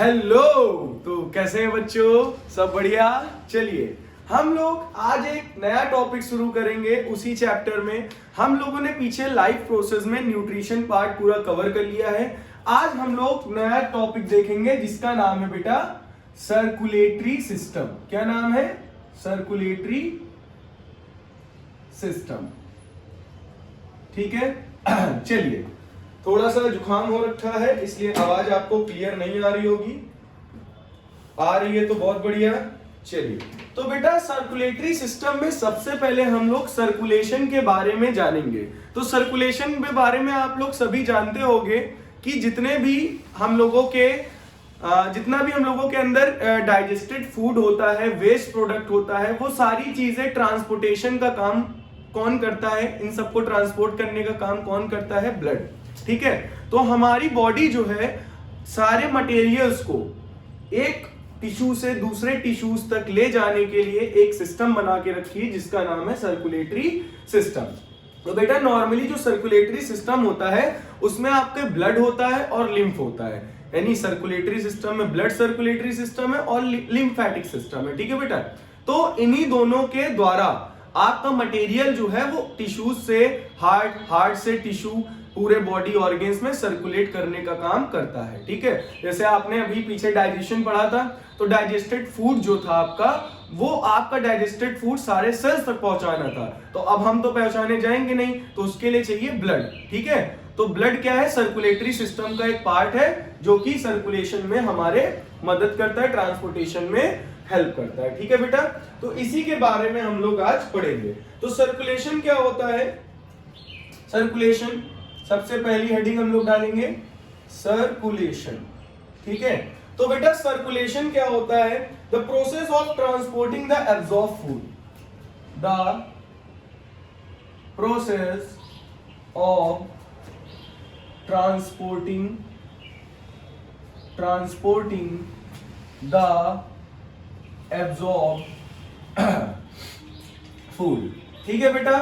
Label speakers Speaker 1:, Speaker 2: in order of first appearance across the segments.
Speaker 1: Hello. तो कैसे हैं बच्चों, सब बढ़िया। चलिए हम लोग आज एक नया टॉपिक शुरू करेंगे। उसी चैप्टर में हम लोगों ने पीछे लाइफ प्रोसेस में न्यूट्रिशन पार्ट पूरा कवर कर लिया है। आज हम लोग नया टॉपिक देखेंगे जिसका नाम है बेटा सर्कुलेटरी सिस्टम। क्या नाम है? Circulatory system. ठीक है। चलिए, थोड़ा सा जुकाम हो रखा है इसलिए आवाज आपको क्लियर नहीं आ रही होगी। आ रही है तो बहुत बढ़िया। चलिए, तो बेटा सर्कुलेटरी सिस्टम में सबसे पहले हम लोग सर्कुलेशन के बारे में जानेंगे। तो सर्कुलेशन के बारे में आप लोग सभी जानते होंगे कि जितना भी हम लोगों के अंदर डाइजेस्टेड फूड होता है, वेस्ट प्रोडक्ट होता है, वो सारी चीजें ट्रांसपोर्टेशन का काम कौन करता है? इन सबको ट्रांसपोर्ट करने का काम कौन करता है? ब्लड। ठीक है। तो हमारी बॉडी जो है सारे मटेरियल्स को एक टिश्यू से दूसरे टिश्यूज तक ले जाने के लिए एक सिस्टम बना के रखी है जिसका नाम है सर्कुलेटरी सिस्टम। तो बेटा नॉर्मली जो सर्कुलेटरी सिस्टम होता है उसमें आपके ब्लड होता है और लिम्फ होता है, यानी सर्कुलेटरी सिस्टम में ब्लड सर्कुलेटरी सिस्टम है और लिम्फेटिक सिस्टम है। ठीक है बेटा। तो इन्हीं दोनों के द्वारा आपका मटेरियल जो है वो टिश्यूज से हार्ट से टिश्यू पूरे बॉडी ऑर्गन्स में सर्कुलेट करने का काम करता है। ठीक है। जैसे आपने अभी पीछे डाइजेशन पढ़ा था, तो डाइजेस्टेड फूड जो था आपका, वो आपका डाइजेस्टेड फूड सारे सेल्स तक पहुंचाना था। तो अब हम तो पहुंचाने जाएंगे नहीं, तो उसके लिए चाहिए ब्लड। ठीक है। तो ब्लड क्या है? सर्कुलेटरी सिस्टम का एक पार्ट है जो कि सर्कुलेशन में हमारे मदद करता है, ट्रांसपोर्टेशन में हेल्प करता है। ठीक है बेटा। तो इसी के बारे में हम लोग आज पढ़ेंगे। तो सर्कुलेशन क्या होता है? सर्कुलेशन सबसे पहली हेडिंग हम लोग डालेंगे सर्कुलेशन। ठीक है। तो बेटा सर्कुलेशन क्या होता है? The process of transporting the absorb food, the process of transporting the absorb food. ठीक है बेटा।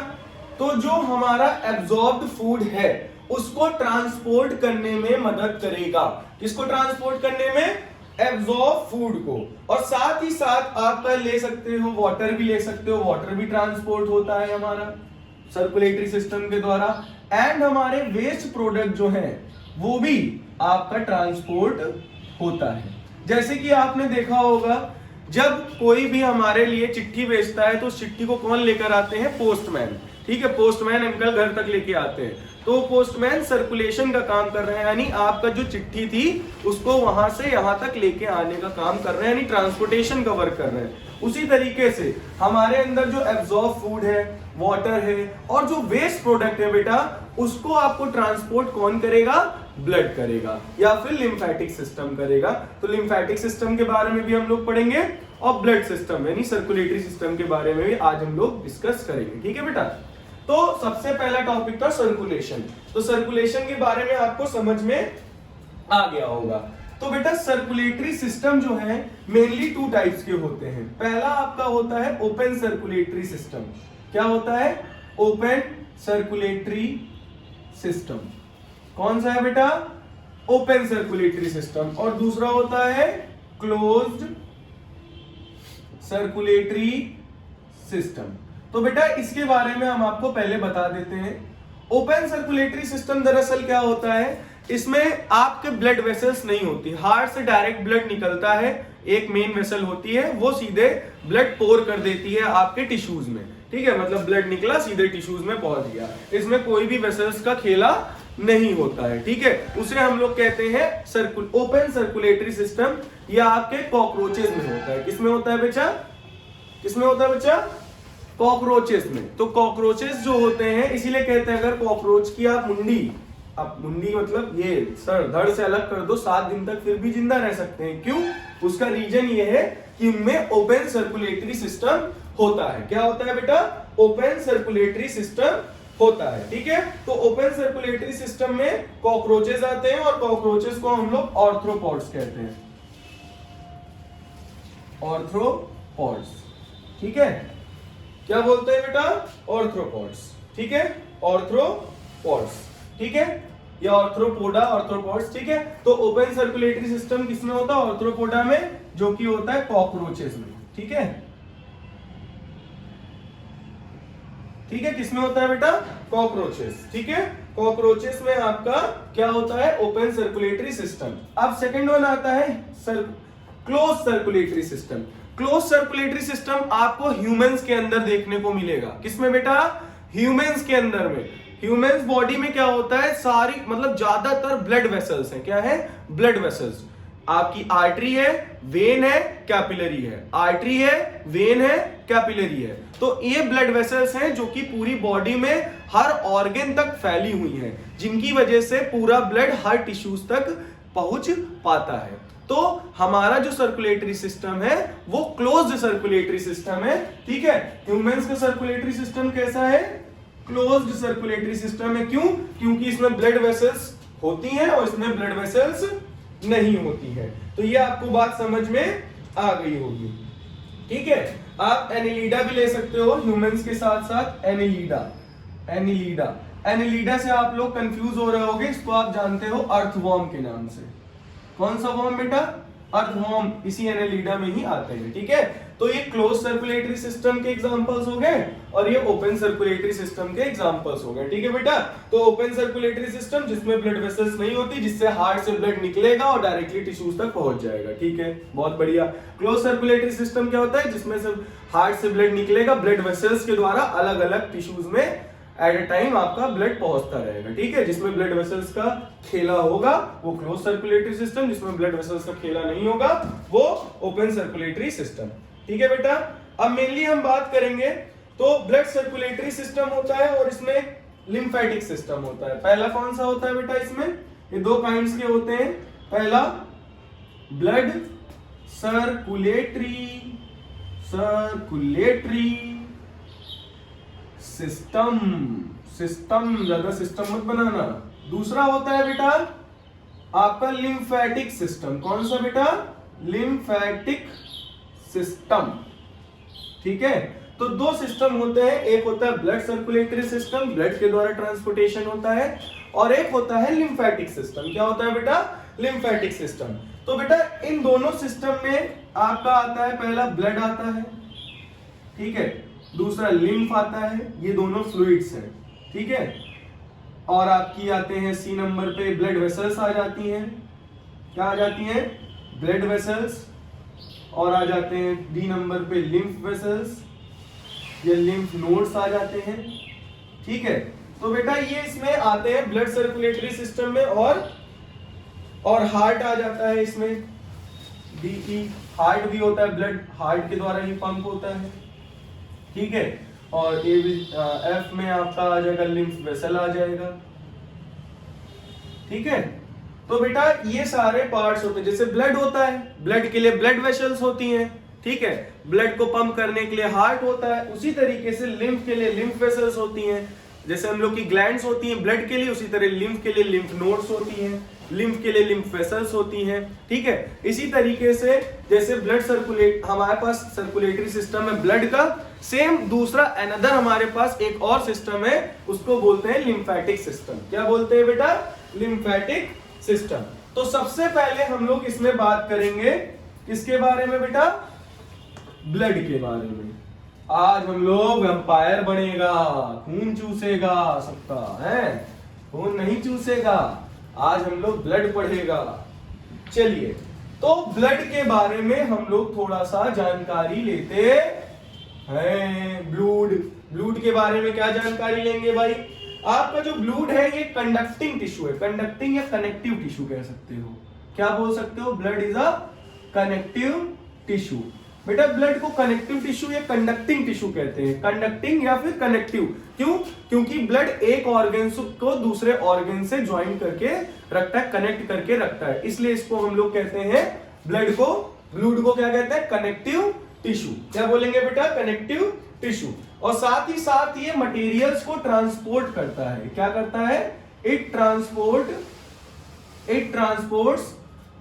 Speaker 1: तो जो हमारा एब्जॉर्ब्ड फूड है उसको ट्रांसपोर्ट करने में मदद करेगा। किसको ट्रांसपोर्ट करने में? एब्जॉर्ब फूड को। और साथ ही साथ आप ले सकते हो वाटर भी ले सकते हो, वाटर भी ट्रांसपोर्ट होता है हमारा सर्कुलेटरी सिस्टम के द्वारा। एंड हमारे वेस्ट प्रोडक्ट जो है वो भी आपका ट्रांसपोर्ट होता है। जैसे कि आपने देखा होगा जब कोई भी हमारे लिए चिट्ठी भेजता है तो उस चिट्ठी को कौन लेकर आते हैं? पोस्टमैन। ठीक है। पोस्टमैन अंकल घर तक लेके आते हैं। तो पोस्टमैन सर्कुलेशन का काम कर रहे हैं, यानी आपका जो चिट्ठी थी उसको वहां से यहां तक लेके आने का काम कर रहे हैं, यानी ट्रांसपोर्टेशन का वर्क कर रहे हैं। उसी तरीके से हमारे अंदर जो एब्जॉर्ब फूड है, वाटर है और जो वेस्ट प्रोडक्ट है बेटा, उसको आपको ट्रांसपोर्ट कौन करेगा? ब्लड करेगा या फिर लिम्फेटिक सिस्टम करेगा। तो लिम्फेटिक सिस्टम के बारे में भी हम लोग पढ़ेंगे और ब्लड सिस्टम यानी सर्कुलेटरी सिस्टम के बारे में भी आज हम लोग डिस्कस करेंगे। ठीक है बेटा। तो सबसे पहला टॉपिक था सर्कुलेशन। तो सर्कुलेशन के बारे में आपको समझ में आ गया होगा। तो बेटा सर्कुलेटरी सिस्टम जो है मेनली टू टाइप्स के होते हैं। पहला आपका होता है ओपन सर्कुलेटरी सिस्टम। क्या होता है? Open circulatory system. कौन सा है बेटा? Open circulatory system. और दूसरा होता है क्लोज्ड सर्कुलेटरी सिस्टम। तो बेटा इसके बारे में हम आपको पहले बता देते हैं। ओपन सर्कुलेटरी सिस्टम दरअसल क्या होता है? इसमें आपके ब्लड वेसल्स नहीं होती, हार्ट से डायरेक्ट ब्लड निकलता है, एक मेन वेसल होती है, वो सीधे ब्लड पोर कर देती है आपके टिश्यूज में। ठीक है। मतलब ब्लड निकला सीधे टिश्यूज में पहुंच गया, इसमें कोई भी वेसल्स का खेला नहीं होता है। ठीक है। उसे हम लोग कहते हैं ओपन सर्कुलेटरी सिस्टम। यह आपके कॉकरोचेस में होता है। किसमें होता है बच्चा? किसमें होता है बच्चा? कॉकरोचेस में। तो कॉकरोचेस जो होते हैं, इसीलिए कहते हैं अगर कॉकरोच की आप मुंडी मतलब ये सर धड़ से अलग कर दो 7 दिन तक फिर भी जिंदा रह सकते हैं। क्यों? उसका रीजन ये है कि उनमें ओपन सर्कुलेटरी सिस्टम होता है। क्या होता है बेटा? ओपन सर्कुलेटरी सिस्टम होता है। ठीक है। तो ओपन सर्कुलेटरी सिस्टम में कॉकरोचेस आते हैं और कॉकरोचेस को हम लोग ऑर्थ्रोपॉड्स कहते हैं। ऑर्थ्रोपॉड्स। ठीक है। क्या बोलते हैं बेटा? ऑर्थ्रोपॉड्स। ठीक है। ऑर्थ्रोपॉड्स। ठीक है। या ऑर्थ्रोपोडा, ऑर्थ्रोपॉड्स, ठीक है। तो ओपन सर्कुलेटरी सिस्टम किसमें होता है? ऑर्थ्रोपोडा में, जो कि होता है कॉकरोचेस में, ठीक है। ठीक है, किसमें होता है बेटा? कॉकरोचेस, ठीक है। कॉकरोचेस में आपका क्या होता है? Open circulatory system. अब सेकंड वन आता है close circulatory system. Close circulatory system आपको ह्यूमंस के अंदर देखने को मिलेगा। किसमें बेटा? ह्यूमंस के अंदर में। ह्यूमंस बॉडी में क्या होता है? सारी मतलब ज्यादातर ब्लड वेसल्स हैं। क्या है? Blood vessels. आपकी आर्टरी है, वेन है, कैपिलरी है। आर्टरी है, वेन है, कैपिलरी है। तो ये ब्लड वेसल्स हैं जो कि पूरी बॉडी में हर ऑर्गन तक फैली हुई हैं, जिनकी वजह से पूरा ब्लड हर टिश्यूज तक पहुंच पाता है। तो हमारा जो सर्कुलेटरी सिस्टम है वो क्लोज्ड सर्कुलेटरी सिस्टम है, ठीक है। ह्यूमंस का सर्कुलेटरी सिस्टम कैसा है? क्लोज्ड सर्कुलेटरी सिस्टम है। क्यों? क्योंकि इसमें ब्लड वेसल्स होती हैं और इसमें ब्लड वेसल्स नहीं होती है। तो ये आपको बात समझ में आ गई होगी, ठीक है। आप एनिलीडा भी ले सकते हो ह्यूमंस के साथ साथ। एनिलीडा, एनिलीडा, एनिलीडा से आप लोग कंफ्यूज हो रहे होंगे। इसको आप जानते हो अर्थवॉर्म के नाम से। कौन सा वॉर्म बेटा? अर्थवॉर्म, इसी एनिलीडा में ही आते हैं, ठीक है। तो ये क्लोज सर्कुलेटरी सिस्टम के एग्जांपल्स हो गए और ये ओपन सर्कुलेटरी सिस्टम के एग्जांपल्स हो गए, ठीक है बेटा। तो ओपन सर्कुलेटरी सिस्टम जिसमें ब्लड वेसल्स नहीं होती, जिससे हार्ट से ब्लड निकलेगा और डायरेक्टली टिश्यूज तक पहुंच जाएगा, ठीक है, बहुत बढ़िया। क्लोज सर्कुलेटरी सिस्टम क्या होता है? जिसमें से हार्ट से ब्लड निकलेगा, ब्लड वेसल्स के द्वारा अलग अलग टिश्यूज में एट ए टाइम आपका ब्लड पहुंचता रहेगा, ठीक है। जिसमें ब्लड वेसल्स का खेला होगा वो क्लोज सर्कुलेटरी सिस्टम, जिसमें ब्लड वेसल्स का खेला नहीं होगा वो ओपन सर्कुलेटरी सिस्टम, ठीक है बेटा। अब मेनली हम बात करेंगे तो ब्लड सर्कुलेटरी सिस्टम होता है और इसमें लिम्फेटिक सिस्टम होता है। पहला कौन सा होता है बेटा? इसमें ये दो काइंड्स के होते हैं। पहला ब्लड सर्कुलेटरी सिस्टम, सिस्टम ज्यादा सिस्टम मत बनाना। दूसरा होता है बेटा आपका लिम्फेटिक सिस्टम। कौन सा बेटा? लिम्फेटिक सिस्टम, ठीक है। तो दो सिस्टम होते हैं, एक होता है ब्लड सर्कुलेटरी सिस्टम, ब्लड के द्वारा ट्रांसपोर्टेशन होता है, और एक होता है लिम्फेटिक सिस्टम। क्या होता है बेटा? Lymphatic system. तो बेटा इन दोनों सिस्टम में आपका आता है, पहला ब्लड आता है, ठीक है, दूसरा लिम्फ आता है। ये दोनों फ्लूइड्स हैं, ठीक है। और आपकी आते हैं सी नंबर पे ब्लड वेसल्स आ जाती हैं। क्या आ जाती हैं? Blood vessels. और आ जाते हैं डी नंबर पे लिम्फ वेसल्स या लिम्फ नोड्स आ जाते हैं, ठीक है। तो बेटा ये इसमें आते हैं ब्लड सर्कुलेटरी सिस्टम में। और हार्ट आ जाता है इसमें, डी हार्ट भी होता है, ब्लड हार्ट के द्वारा ही पंप होता है, ठीक है। और एफ में आपका आ जाएगा लिम्फ वेसल आ जाएगा, ठीक है। तो बेटा ये सारे पार्ट्स होते हैं। जैसे ब्लड होता है, ब्लड के लिए ब्लड वेसल्स होती हैं, ठीक है, ब्लड को पंप करने के लिए हार्ट होता है। उसी तरीके से लिम्फ के लिए लिम्फ वेसल्स होती हैं। जैसे हम लोग की ग्लैंड्स होती हैं ब्लड के लिए, उसी तरह लिम्फ के लिए लिम्फ नोड्स होती हैं, लिम्फ के लिए लिम्फ वेसल्स होती हैं, ठीक है। इसी तरीके से जैसे ब्लड सर्कुलेट, हमारे पास सर्कुलेटरी सिस्टम है ब्लड का, सेम दूसरा अनदर हमारे पास एक और सिस्टम है, उसको बोलते हैं लिम्फेटिक सिस्टम। क्या बोलते हैं बेटा? Lymphatic system. तो सबसे पहले हम लोग इसमें बात करेंगे किसके बारे में बेटा? ब्लड के बारे में। आज हम लोग वैम्पायर बनेगा, खून चूसेगा सबका, है खून नहीं चूसेगा, आज हम लोग ब्लड पढ़ेगा। चलिए तो ब्लड के बारे में हम लोग थोड़ा सा जानकारी लेते हैं। ब्लूड के बारे में क्या जानकारी लेंगे भाई? आपका जो ब्लूड है ये कंडक्टिंग टिश्यू है, कंडक्टिंग या कनेक्टिव टिश्यू कह सकते हो। क्या बोल सकते हो? Blood is a connective tissue. बेटा ब्लड को कनेक्टिव टिश्यू या कंडक्टिंग टिश्यू कहते हैं, कंडक्टिंग या फिर कनेक्टिव। क्यों? क्योंकि ब्लड एक ऑर्गन को दूसरे ऑर्गन से ज्वाइन करके रखता है, कनेक्ट करके रखता है, इसलिए इसको हम लोग कहते हैं ब्लड को क्या कहते हैं? Connective tissue. क्या बोलेंगे बेटा? Connective tissue. और साथ ही साथ ये मटेरियल्स को ट्रांसपोर्ट करता है। क्या करता है? इट ट्रांसपोर्ट्स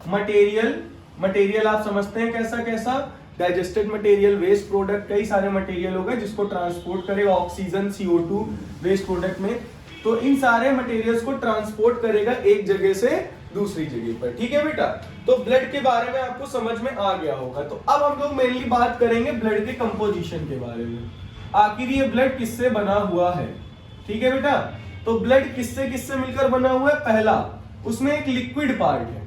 Speaker 1: मटेरियल आप समझते हैं कैसा कैसा? डाइजेस्टेड मटेरियल, वेस्ट प्रोडक्ट, कई सारे मटेरियल हो गए जिसको ट्रांसपोर्ट करेगा। ऑक्सीजन, CO2 वेस्ट प्रोडक्ट में तो इन सारे मटेरियल्स को ट्रांसपोर्ट करेगा एक जगह से दूसरी जगह पर। ठीक है बेटा, तो ब्लड के बारे में आपको समझ में आ गया होगा। तो अब हम लोग मेनली बात करेंगे ब्लड के कंपोजिशन के बारे में, आखिर ये ब्लड किससे बना हुआ है। ठीक है बेटा, तो ब्लड किससे किससे मिलकर बना हुआ है। पहला, उसमें एक लिक्विड पार्ट है,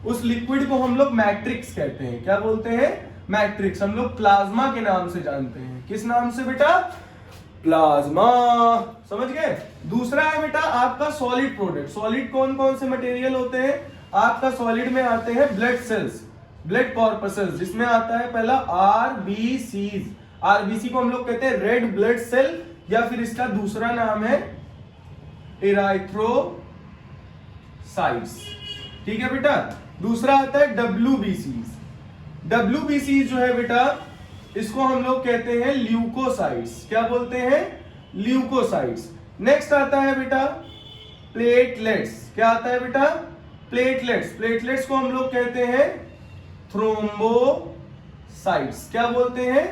Speaker 1: उस लिक्विड को हम लोग मैट्रिक्स कहते हैं। क्या बोलते हैं, मैट्रिक्स। हम लोग प्लाज्मा के नाम से जानते हैं। किस नाम से बेटा, प्लाज्मा। समझ गए। दूसरा है बेटा आपका सॉलिड प्रोडक्ट। सॉलिड कौन कौन से मटेरियल होते हैं, आपका सॉलिड में आते हैं ब्लड सेल्स, ब्लड कॉर्पसेल्स, जिसमें आता है पहला आरबीसी। आरबीसी को हम लोग कहते हैं रेड ब्लड सेल, या फिर इसका दूसरा नाम है इराइथ्रोसाइट्स। ठीक है बेटा। दूसरा आता है डब्ल्यूबीसी। डब्ल्यूबीसी जो है बेटा, इसको हम लोग कहते हैं ल्यूकोसाइट्स। क्या बोलते हैं, ल्यूकोसाइट्स। नेक्स्ट आता है बेटा प्लेटलेट्स। क्या आता है बेटा, प्लेटलेट्स। प्लेटलेट्स को हम लोग कहते हैं थ्रोम्बोसाइट्स। क्या बोलते हैं,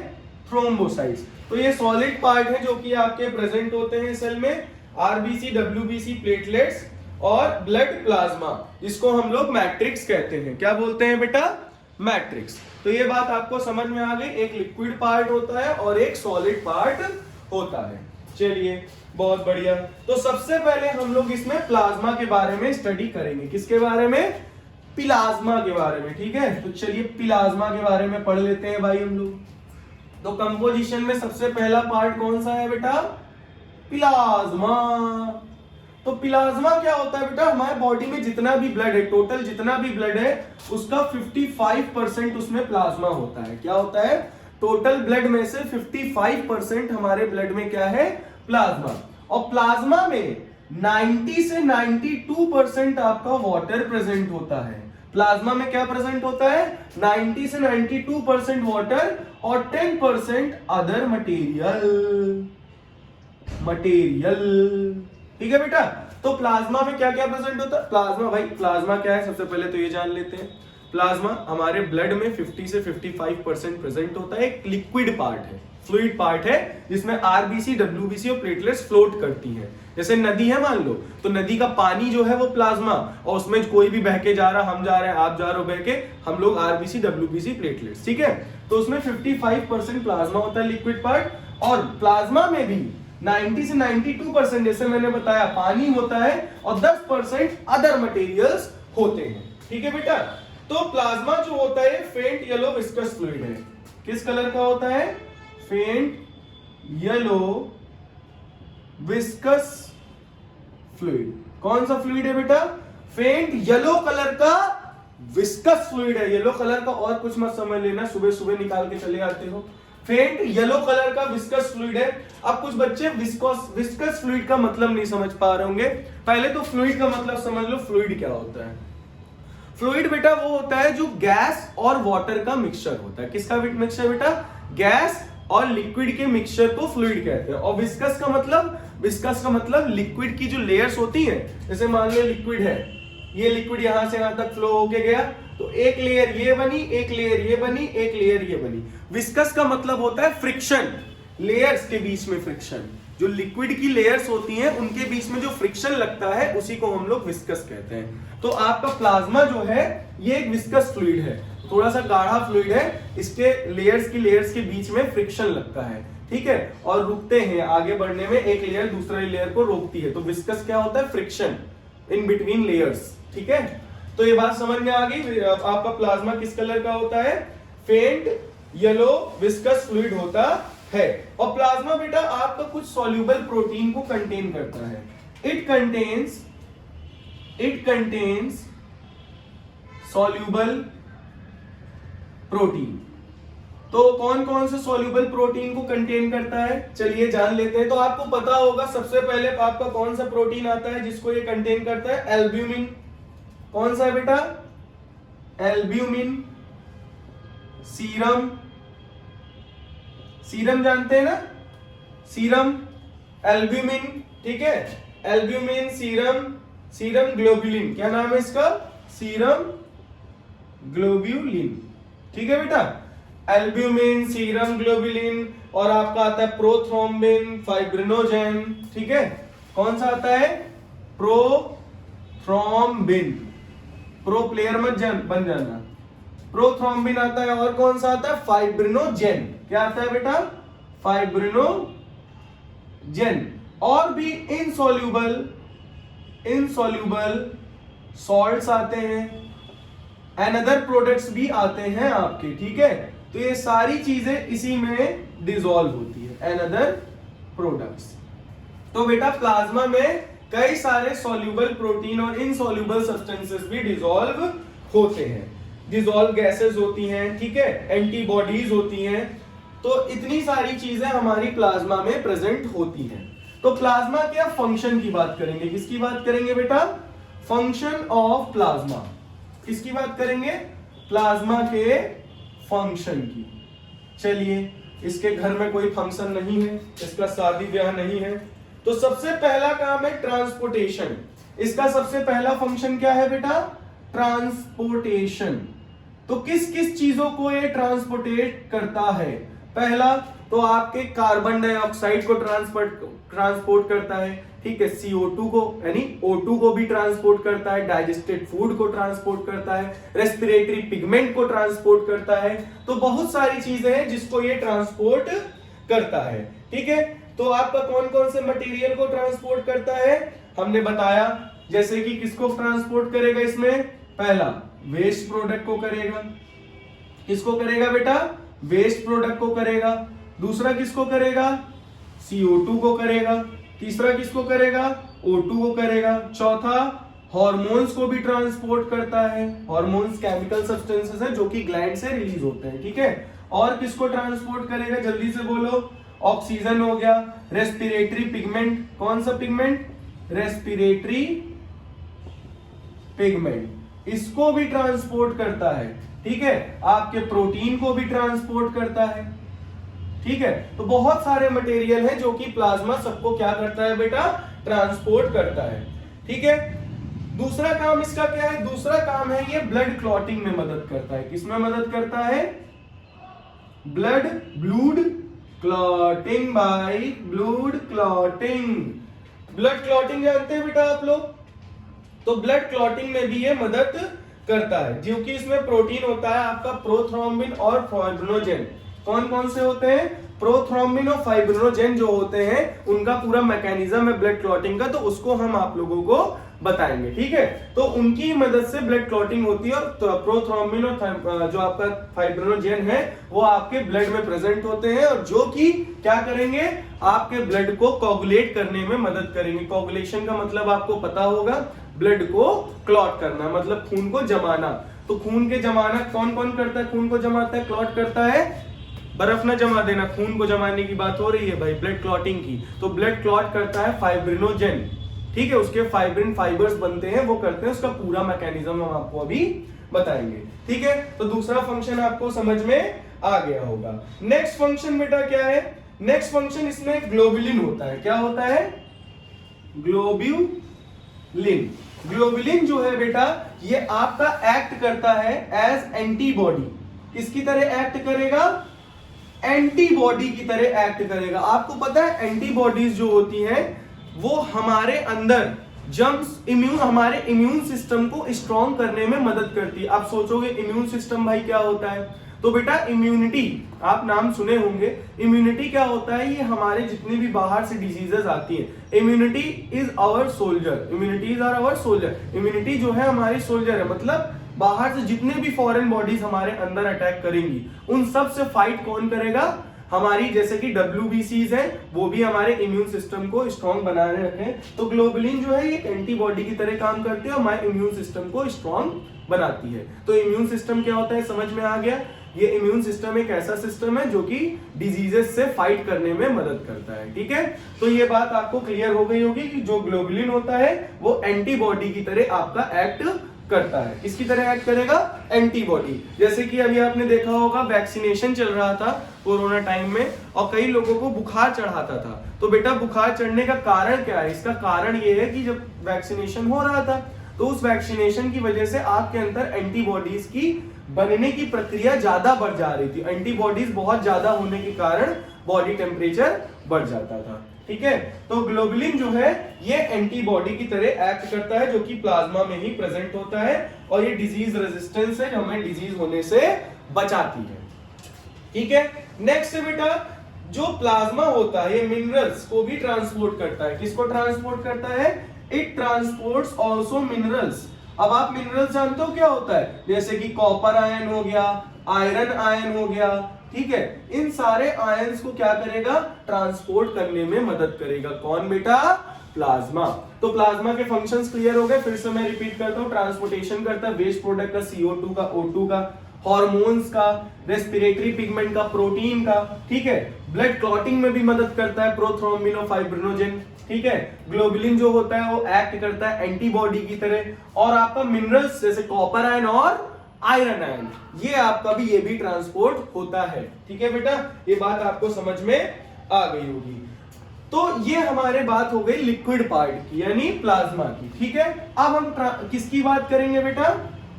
Speaker 1: थ्रोम्बोसाइट्स। तो ये सॉलिड पार्ट है जो कि आपके प्रेजेंट होते हैं सेल में, आरबीसी, डब्ल्यूबीसी, प्लेटलेट्स और ब्लड प्लाज्मा, जिसको हम लोग मैट्रिक्स कहते हैं। क्या बोलते हैं बेटा, मैट्रिक्स। तो ये बात आपको समझ में आ गई, एक लिक्विड पार्ट होता है और एक सॉलिड पार्ट होता है। चलिए बहुत बढ़िया। तो सबसे पहले हम लोग इसमें प्लाज्मा के बारे में स्टडी करेंगे। किसके बारे में, प्लाज्मा के बारे में। ठीक है, तो चलिए प्लाज्मा के बारे में पढ़ लेते हैं भाई हम लोग। तो कंपोजिशन में सबसे पहला पार्ट कौन सा है बेटा, प्लाज्मा। तो प्लाज्मा क्या होता है बेटा, हमारे बॉडी में जितना भी ब्लड है, टोटल जितना भी ब्लड है उसका 55% उसमें प्लाज्मा होता है। क्या होता है, टोटल ब्लड में से 55% हमारे ब्लड में क्या है, प्लाज्मा। और प्लाज्मा में 90 से 92% आपका वाटर प्रेजेंट होता है। प्लाज्मा में क्या प्रेजेंट होता है, 90 से 92% वाटर और 10% अदर मटेरियल। ठीक है बेटा। तो प्लाज्मा में क्या क्या प्रेजेंट होता है, प्लाज्मा भाई, प्लाज्मा क्या है सबसे पहले तो ये जान लेते हैं। प्लाज्मा हमारे ब्लड में 50 से 55% प्रेजेंट होता है। एक लिक्विड पार्ट है, फ्लूइड पार्ट है, जिसमें आरबीसी, डब्ल्यूबीसी और प्लेटलेट्स फ्लोट करती हैं। जैसे नदी है मान लो, तो नदी का पानी जो है वो प्लाज्मा, और उसमें कोई भी बह के जा रहा, हम जा रहे हैं, आप जा रहे हो बह के, हम लोग आरबीसी, डब्ल्यूबीसी, प्लेटलेट्स। ठीक है, तो उसमें 55% प्लाज्मा होता है, लिक्विड पार्ट। और प्लाज्मा में भी 90 से 92% जैसे मैंने बताया पानी होता है, और 10% अदर मटेरियल्स होते हैं। ठीक है बेटा। तो प्लाज्मा जो होता है फेंट येलो विस्कस फ्लूइड है। किस कलर का होता है, फेंट येलो विस्कस फ्लूइड। कौन सा फ्लूइड है बेटा, फेंट येलो कलर का विस्कस फ्लूइड है। येलो कलर का और कुछ मत समझ लेना, सुबह सुबह निकाल के चले आते हो। फेंट येलो कलर का विस्कस फ्लूइड है। अब कुछ बच्चे विस्कस फ्लूइड का मतलब नहीं समझ पा रहे होंगे। पहले तो फ्लूइड का मतलब समझ लो, फ्लूइड क्या होता है। फ्लूइड बेटा वो होता है जो गैस और वाटर का मिक्सचर होता है। किसका मिक्सचर बेटा, गैस और लिक्विड के मिक्सचर को फ्लूइड कहते हैं। और विस्कस का मतलब लिक्विड की जो लेयर्स होती हैं, जैसे मान लो लिक्विड है, ये लिक्विड यहां से यहां तक फ्लो होके गया, तो एक लेयर ये बनी, एक लेयर ये बनी, एक लेयर ये बनी। विस्कस का मतलब होता है फ्रिक्शन, लेयर्स के बीच में फ्रिक्शन। जो लिक्विड की लेयर्स होती हैं उनके बीच में जो फ्रिक्शन लगता है उसी को हम लोग विस्कस कहते हैं। तो आपका प्लाज्मा जो है ये एक विस्कस फ्लूइड है, थोड़ा सा गाढ़ा फ्लूइड है, इसके लेयर्स के बीच में फ्रिक्शन लगता है। ठीक है, और रुकते हैं आगे बढ़ने में, एक लेयर दूसरे लेयर को रोकती है। तो विस्कस क्या होता है, फ्रिक्शन इन बिटवीन लेयर्स। ठीक है, तो ये बात समझ में आ गई। आपका प्लाज्मा किस कलर का होता है, फेंट येलो विस्कस फ्लूइड होता है। और प्लाज्मा बेटा आपका कुछ सॉल्यूबल प्रोटीन को कंटेन करता है। It contains soluble protein. तो कौन कौन से सॉल्यूबल प्रोटीन को कंटेन करता है, चलिए जान लेते हैं। तो आपको पता होगा सबसे पहले आपका कौन सा प्रोटीन आता है जिसको ये कंटेन करता है, एल्ब्यूमिन। कौन सा है बेटा, एल्ब्यूमिन। सीरम जानते हैं ना, सीरम, एल्ब्यूमिन। ठीक है, एल्ब्यूमिन, सीरम ग्लोब्यूलिन। क्या नाम है इसका, सीरम ग्लोब्यूलिन। ठीक है बेटा, एल्ब्यूमिन, सीरम ग्लोब्यूलिन। और आपका आता है प्रोथ्रोम्बिन, फाइब्रिनोजेन। ठीक है, कौन सा आता है? प्रोथ्रोम्बिन। प्रो प्लेयर मत बन जाना। प्रोथ्रोम्बिन आता है, और कौन सा आता है? फाइब्रिनोजेन। क्या आता है बेटा? फाइब्रिनोजेन। और भी इनसॉल्यूबल सॉल्ट्स आते हैं, अनदर प्रोडक्ट्स भी आते हैं आपके, ठीक है। तो ये सारी चीजें इसी में डिसॉल्व होती है, अनदर प्रोडक्ट्स। तो बेटा प्लाज्मा में कई सारे सॉल्यूबल प्रोटीन और इनसॉल्यूबल सब्सटेंसेस भी डिसॉल्व होते हैं, डिसॉल्व गैसेस होती हैं, ठीक है, एंटीबॉडीज होती हैं। तो इतनी सारी चीजें हमारी प्लाज्मा में प्रेजेंट होती हैं। तो प्लाज्मा के फंक्शन की बात करेंगे। किसकी बात करेंगे बेटा? Function of plasma. किसकी बात करेंगे? प्लाज्मा के फंक्शन की। चलिए, इसके घर में कोई फंक्शन नहीं है, इसका शादी ब्याह नहीं है, तो सबसे पहला काम है ट्रांसपोर्टेशन। इसका सबसे पहला फंक्शन क्या है बेटा? ट्रांसपोर्टेशन। तो किस किस चीजों को ये ट्रांसपोर्टेट करता है? पहला तो आपके कार्बन डाइऑक्साइड को ट्रांसपोर्ट करता है, ठीक है, CO2 को यानी O2 को भी ट्रांसपोर्ट करता है, डाइजेस्टेड फूड को ट्रांसपोर्ट करता है, रेस्पिरेटरी पिगमेंट को ट्रांसपोर्ट करता है। तो बहुत सारी चीजें हैं जिसको ये ट्रांसपोर्ट करता है, ठीक है। तो आपका कौन कौन से मटेरियल को ट्रांसपोर्ट करता है हमने बताया, जैसे कि किसको ट्रांसपोर्ट करेगा इसमें? पहला वेस्ट प्रोडक्ट को करेगा। किसको करेगा बेटा? वेस्ट प्रोडक्ट को करेगा। दूसरा किसको करेगा? CO2 को करेगा। तीसरा किसको करेगा? O2 को करेगा। चौथा हार्मोन्स को भी ट्रांसपोर्ट करता है। हार्मोन्स केमिकल सब्सटेंसेस है जो कि ग्लैंड से रिलीज होते हैं, ठीक है। और किसको ट्रांसपोर्ट करेगा? जल्दी से बोलो। ऑक्सीजन हो गया। रेस्पिरेटरी पिगमेंट, कौन सा पिगमेंट? रेस्पिरेटरी पिगमेंट, इसको भी ट्रांसपोर्ट करता है, ठीक है। आपके प्रोटीन को भी ट्रांसपोर्ट करता है, ठीक है। तो बहुत सारे मटेरियल हैं जो कि प्लाज्मा सबको क्या करता है बेटा? ट्रांसपोर्ट करता है, ठीक है। दूसरा काम इसका क्या है? दूसरा काम है ये ब्लड क्लॉटिंग में मदद करता है। किसमें मदद करता है? Blood clotting by blood clotting. Blood clotting जानते हैं बेटा आप लोग? तो ब्लड क्लॉटिंग में भी ये मदद करता है, क्योंकि इसमें प्रोटीन होता है आपका प्रोथ्रोम्बिन और फाइब्रिनोजेन। कौन कौन से होते हैं? प्रोथ्रोम्बिन और फाइब्रिनोजेन जो होते हैं उनका पूरा मैकेनिज्म है ब्लड क्लॉटिंग का, तो उसको हम आप लोगों को बताएंगे, ठीक है। तो उनकी मदद से ब्लड क्लॉटिंग होती है, और तो प्रोथ्रोम्बिन और जो आपका फाइब्रिनोजेन है वो आपके ब्लड में प्रेजेंट होते हैं, और जो कि क्या करेंगे? आपके ब्लड को कोगुलेट करने में मदद करेंगे। कोगुलेशन का मतलब आपको पता होगा, ब्लड को क्लॉट करना, मतलब खून को जमाना। तो खून के जमाना कौन कौन करता है? खून को जमाता है, क्लॉट करता है। बर्फ न जमा देना, खून को जमाने की बात हो रही है भाई, ब्लड क्लॉटिंग की। तो ब्लड क्लॉट करता है फाइब्रिनोजेन, ठीक है। उसके फाइब्रिन फाइबर्स बनते हैं, वो करते हैं, उसका पूरा मैकेनिज्म हम आपको अभी बताएंगे, ठीक है। तो दूसरा फंक्शन आपको समझ में आ गया होगा। नेक्स्ट फंक्शन बेटा क्या है? नेक्स्ट फंक्शन इसमें ग्लोबुलिन होता है। क्या होता है? ग्लोबुलिन। ग्लोबुलिन जो है बेटा ये आपका एक्ट करता है एज एंटीबॉडी। किसकी तरह एक्ट करेगा? एंटीबॉडी की तरह एक्ट करेगा। आपको पता है एंटीबॉडीज जो होती हैं वो हमारे अंदर हमारे इम्यून सिस्टम को स्ट्रॉन्ग करने में मदद करती है। आप सोचोगे इम्यून सिस्टम भाई क्या होता है? तो बेटा इम्यूनिटी, आप नाम सुने होंगे। इम्यूनिटी क्या होता है? ये हमारे जितनी भी बाहर से डिजीजेस आती हैं, immunity is our soldier. Immunity is our soldier. Immunity जो है हमारी सोल्जर है, मतलब बाहर से जितने भी फॉरेन बॉडीज हमारे अंदर अटैक करेंगी उन सब से फाइट कौन करेगा? हमारी जैसे कि WBCs है, वो भी हमारे इम्यून सिस्टम को स्ट्रॉन्ग बनाने रखें। तो ग्लोबुलिन जो है ये एंटीबॉडी की तरह काम करती है और हमारे इम्यून सिस्टम को स्ट्रॉन्ग बनाती है। तो इम्यून सिस्टम क्या होता है समझ में आ गया? ये इम्यून सिस्टम एक ऐसा सिस्टम है जो कि डिजीजेस से फाइट करने में मदद करता है, ठीक है। तो ये बात आपको क्लियर हो गई होगी कि जो ग्लोबुलिन होता है वो एंटीबॉडी की तरह आपका एक्ट करता है। किसकी तरह एक्ट करेगा? एंटीबॉडी। जैसे कि अभी आपने देखा होगा वैक्सीनेशन चल रहा था कोरोना टाइम में, और कई लोगों को बुखार चढ़ाता था। तो बेटा बुखार चढ़ने का कारण क्या है? इसका कारण ये है कि जब वैक्सीनेशन हो रहा था तो उस वैक्सीनेशन की वजह से आपके अंदर एंटीबॉडीज की बनने की प्रक्रिया ज्यादा बढ़ जा रही थी। एंटीबॉडीज बहुत ज्यादा होने के कारण बॉडी टेम्परेचर बढ़ जाता था, ठीक है। तो ग्लोबुलिन जो है ये एंटीबॉडी की तरह एक्ट करता है जो कि प्लाज्मा में ही प्रेजेंट होता है और ये डिजीज रेजिस्टेंस है जो हमें डिजीज होने से बचाती है। ठीक है। नेक्स्ट है बेटा जो प्लाज्मा होता है ये मिनरल्स को भी ट्रांसपोर्ट करता है। किसको ट्रांसपोर्ट करता है? It transports also minerals. अब आप मिनरल्स जानते हो क्या होता है? जैसे कि कॉपर आयन हो गया, आयरन आयन हो गया, ठीक है। इन सारे आयंस को क्या करेगा? ट्रांसपोर्ट करने में मदद करेगा। कौन बेटा? प्लाज्मा। तो प्लाज्मा के फंक्शंस क्लियर हो गए। फिर से मैं रिपीट करता हूं, ट्रांसपोर्टेशन करता है वेस्ट प्रोडक्ट का, CO2 का, O2 का, हार्मोन्स का, रेस्पिरेटरी पिगमेंट का, प्रोटीन का, ठीक है। ब्लड क्लॉटिंग में भी मदद करता है, प्रोथ्रोम्बिनोफाइब्रिनोजेन, ठीक है। ग्लोबुलिन जो होता है वो एक्ट करता है एंटीबॉडी की तरह। और आपका मिनरल्स जैसे कॉपर आयन और आयरन आयन ये आपका भी ये भी ट्रांसपोर्ट होता है। ठीक है बेटा, ये बात आपको समझ में आ गई होगी। तो ये हमारे बात हो गई लिक्विड पार्ट की यानी प्लाज्मा की। ठीक है। अब हम किसकी बात करेंगे बेटा?